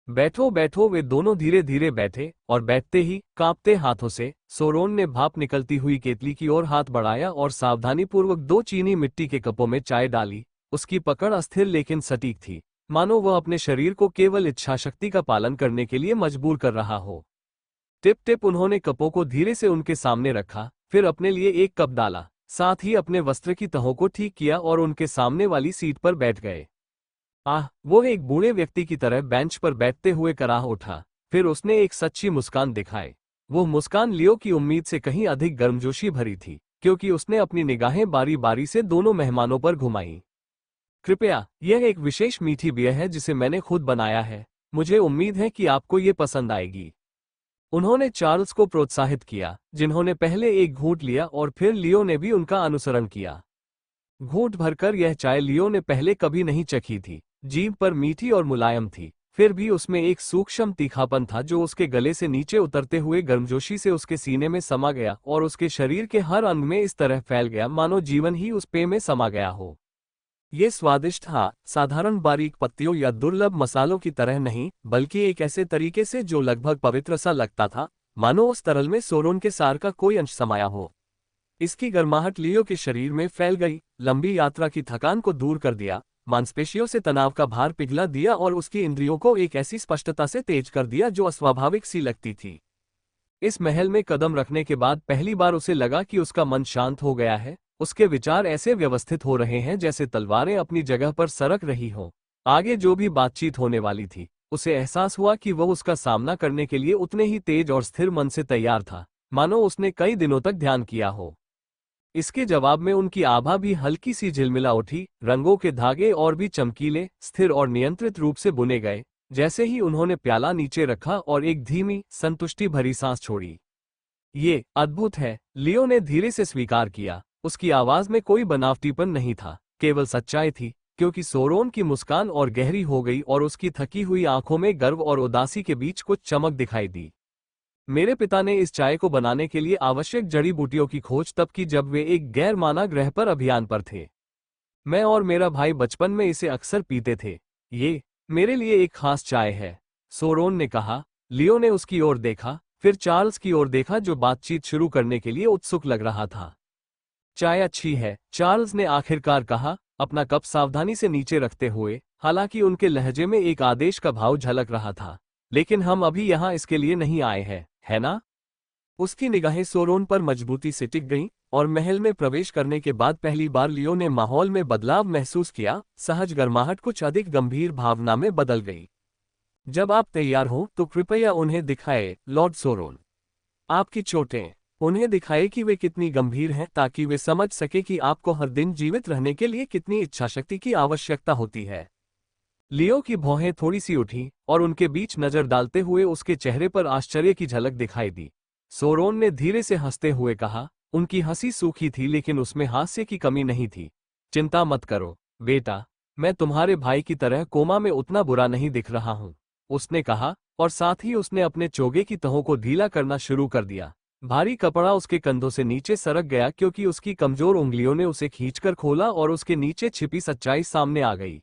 बैठो बैठो। वे दोनों धीरे धीरे बैठे, और बैठते ही कांपते हाथों से सोरोन ने भाप निकलती हुई केतली की ओर हाथ बढ़ाया और सावधानीपूर्वक 2 चीनी मिट्टी के कपों में चाय डाली। उसकी पकड़ अस्थिर लेकिन सटीक थी, मानो वह अपने शरीर को केवल इच्छाशक्ति का पालन करने के लिए मजबूर कर रहा हो। टिप टिप उन्होंने कपों को धीरे से उनके सामने रखा, फिर अपने लिए एक कप डाला, साथ ही अपने वस्त्र की तहों को ठीक किया और उनके सामने वाली सीट पर बैठ गए। वो एक बूढ़े व्यक्ति की तरह बेंच पर बैठते हुए कराह उठा, फिर उसने एक सच्ची मुस्कान दिखाई। वो मुस्कान लियो की उम्मीद से कहीं अधिक गर्मजोशी भरी थी, क्योंकि उसने अपनी निगाहें बारी बारी से दोनों मेहमानों पर घुमाई। कृपया, यह एक विशेष मीठी बियर है जिसे मैंने खुद बनाया है। मुझे उम्मीद है कि आपको ये पसंद आएगी। उन्होंने चार्ल्स को प्रोत्साहित किया, जिन्होंने पहले एक घूंट लिया और फिर लियो ने भी उनका अनुसरण किया। घूंट भरकर यह चाय लियो ने पहले कभी नहीं चखी थी। जीभ पर मीठी और मुलायम थी, फिर भी उसमें एक सूक्ष्म तीखापन था जो उसके गले से नीचे उतरते हुए गर्मजोशी से उसके सीने में समा गया और उसके शरीर के हर अंग में इस तरह फैल गया मानो जीवन ही उस पेय में समा गया हो। ये स्वादिष्ट था, साधारण बारीक पत्तियों या दुर्लभ मसालों की तरह नहीं, बल्कि एक ऐसे तरीके से जो लगभग पवित्र सा लगता था, मानो उस तरल में सोरोन के सार का कोई अंश समाया हो। इसकी गर्माहट लियो के शरीर में फैल गई, लंबी यात्रा की थकान को दूर कर दिया, मांसपेशियों से तनाव का भार पिघला दिया और उसकी इंद्रियों को एक ऐसी स्पष्टता से तेज कर दिया जो अस्वाभाविक सी लगती थी। इस महल में कदम रखने के बाद पहली बार उसे लगा कि उसका मन शांत हो गया है, उसके विचार ऐसे व्यवस्थित हो रहे हैं जैसे तलवारें अपनी जगह पर सरक रही हों। आगे जो भी बातचीत होने वाली थी, उसे एहसास हुआ कि वह उसका सामना करने के लिए उतने ही तेज और स्थिर मन से तैयार था, मानो उसने कई दिनों तक ध्यान किया हो। इसके जवाब में उनकी आभा भी हल्की सी झिलमिला उठी, रंगों के धागे और भी चमकीले, स्थिर और नियंत्रित रूप से बुने गए। जैसे ही उन्होंने प्याला नीचे रखा और एक धीमी, संतुष्टि भरी सांस छोड़ी। ये अद्भुत है, लियो ने धीरे से स्वीकार किया। उसकी आवाज में कोई बनावटीपन नहीं था, केवल सच्चाई थी, क्योंकि सोरोन की मुस्कान और गहरी हो गई और उसकी थकी हुई आंखों में गर्व और उदासी के बीच कुछ चमक दिखाई दी। मेरे पिता ने इस चाय को बनाने के लिए आवश्यक जड़ी बूटियों की खोज तब की जब वे एक गैर माना ग्रह पर अभियान पर थे। मैं और मेरा भाई बचपन में इसे अक्सर पीते थे। ये मेरे लिए एक खास चाय है, सोरोन ने कहा। लियो ने उसकी ओर देखा, फिर चार्ल्स की ओर देखा जो बातचीत शुरू करने के लिए उत्सुक लग रहा था। चाय अच्छी है, चार्ल्स ने आखिरकार कहा, अपना कप सावधानी से नीचे रखते हुए, हालांकि उनके लहजे में एक आदेश का भाव झलक रहा था। लेकिन हम अभी यहाँ इसके लिए नहीं आए हैं, है ना? उसकी निगाहें सोरोन पर मजबूती से टिक गईं, और महल में प्रवेश करने के बाद पहली बार लियो ने माहौल में बदलाव महसूस किया। सहज गर्माहट कुछ अधिक गंभीर भावना में बदल गई। जब आप तैयार हों तो कृपया उन्हें दिखाएं, लॉर्ड सोरोन। आपकी चोटें, उन्हें दिखाएं कि वे कितनी गंभीर हैं ताकि वे समझ सके कि आपको हर दिन जीवित रहने के लिए कितनी इच्छाशक्ति की आवश्यकता होती है। लियो की भौहें थोड़ी सी उठी और उनके बीच नजर डालते हुए उसके चेहरे पर आश्चर्य की झलक दिखाई दी। सोरोन ने धीरे से हंसते हुए कहा, उनकी हंसी सूखी थी लेकिन उसमें हास्य की कमी नहीं थी। चिंता मत करो बेटा, मैं तुम्हारे भाई की तरह कोमा में उतना बुरा नहीं दिख रहा हूं, उसने कहा, और साथ ही उसने अपने चोगे की तहों को ढीला करना शुरू कर दिया। भारी कपड़ा उसके कंधों से नीचे सरक गया क्योंकि उसकी कमजोर उंगलियों ने उसे खींचकर खोला और उसके नीचे छिपी सच्चाई सामने आ गई।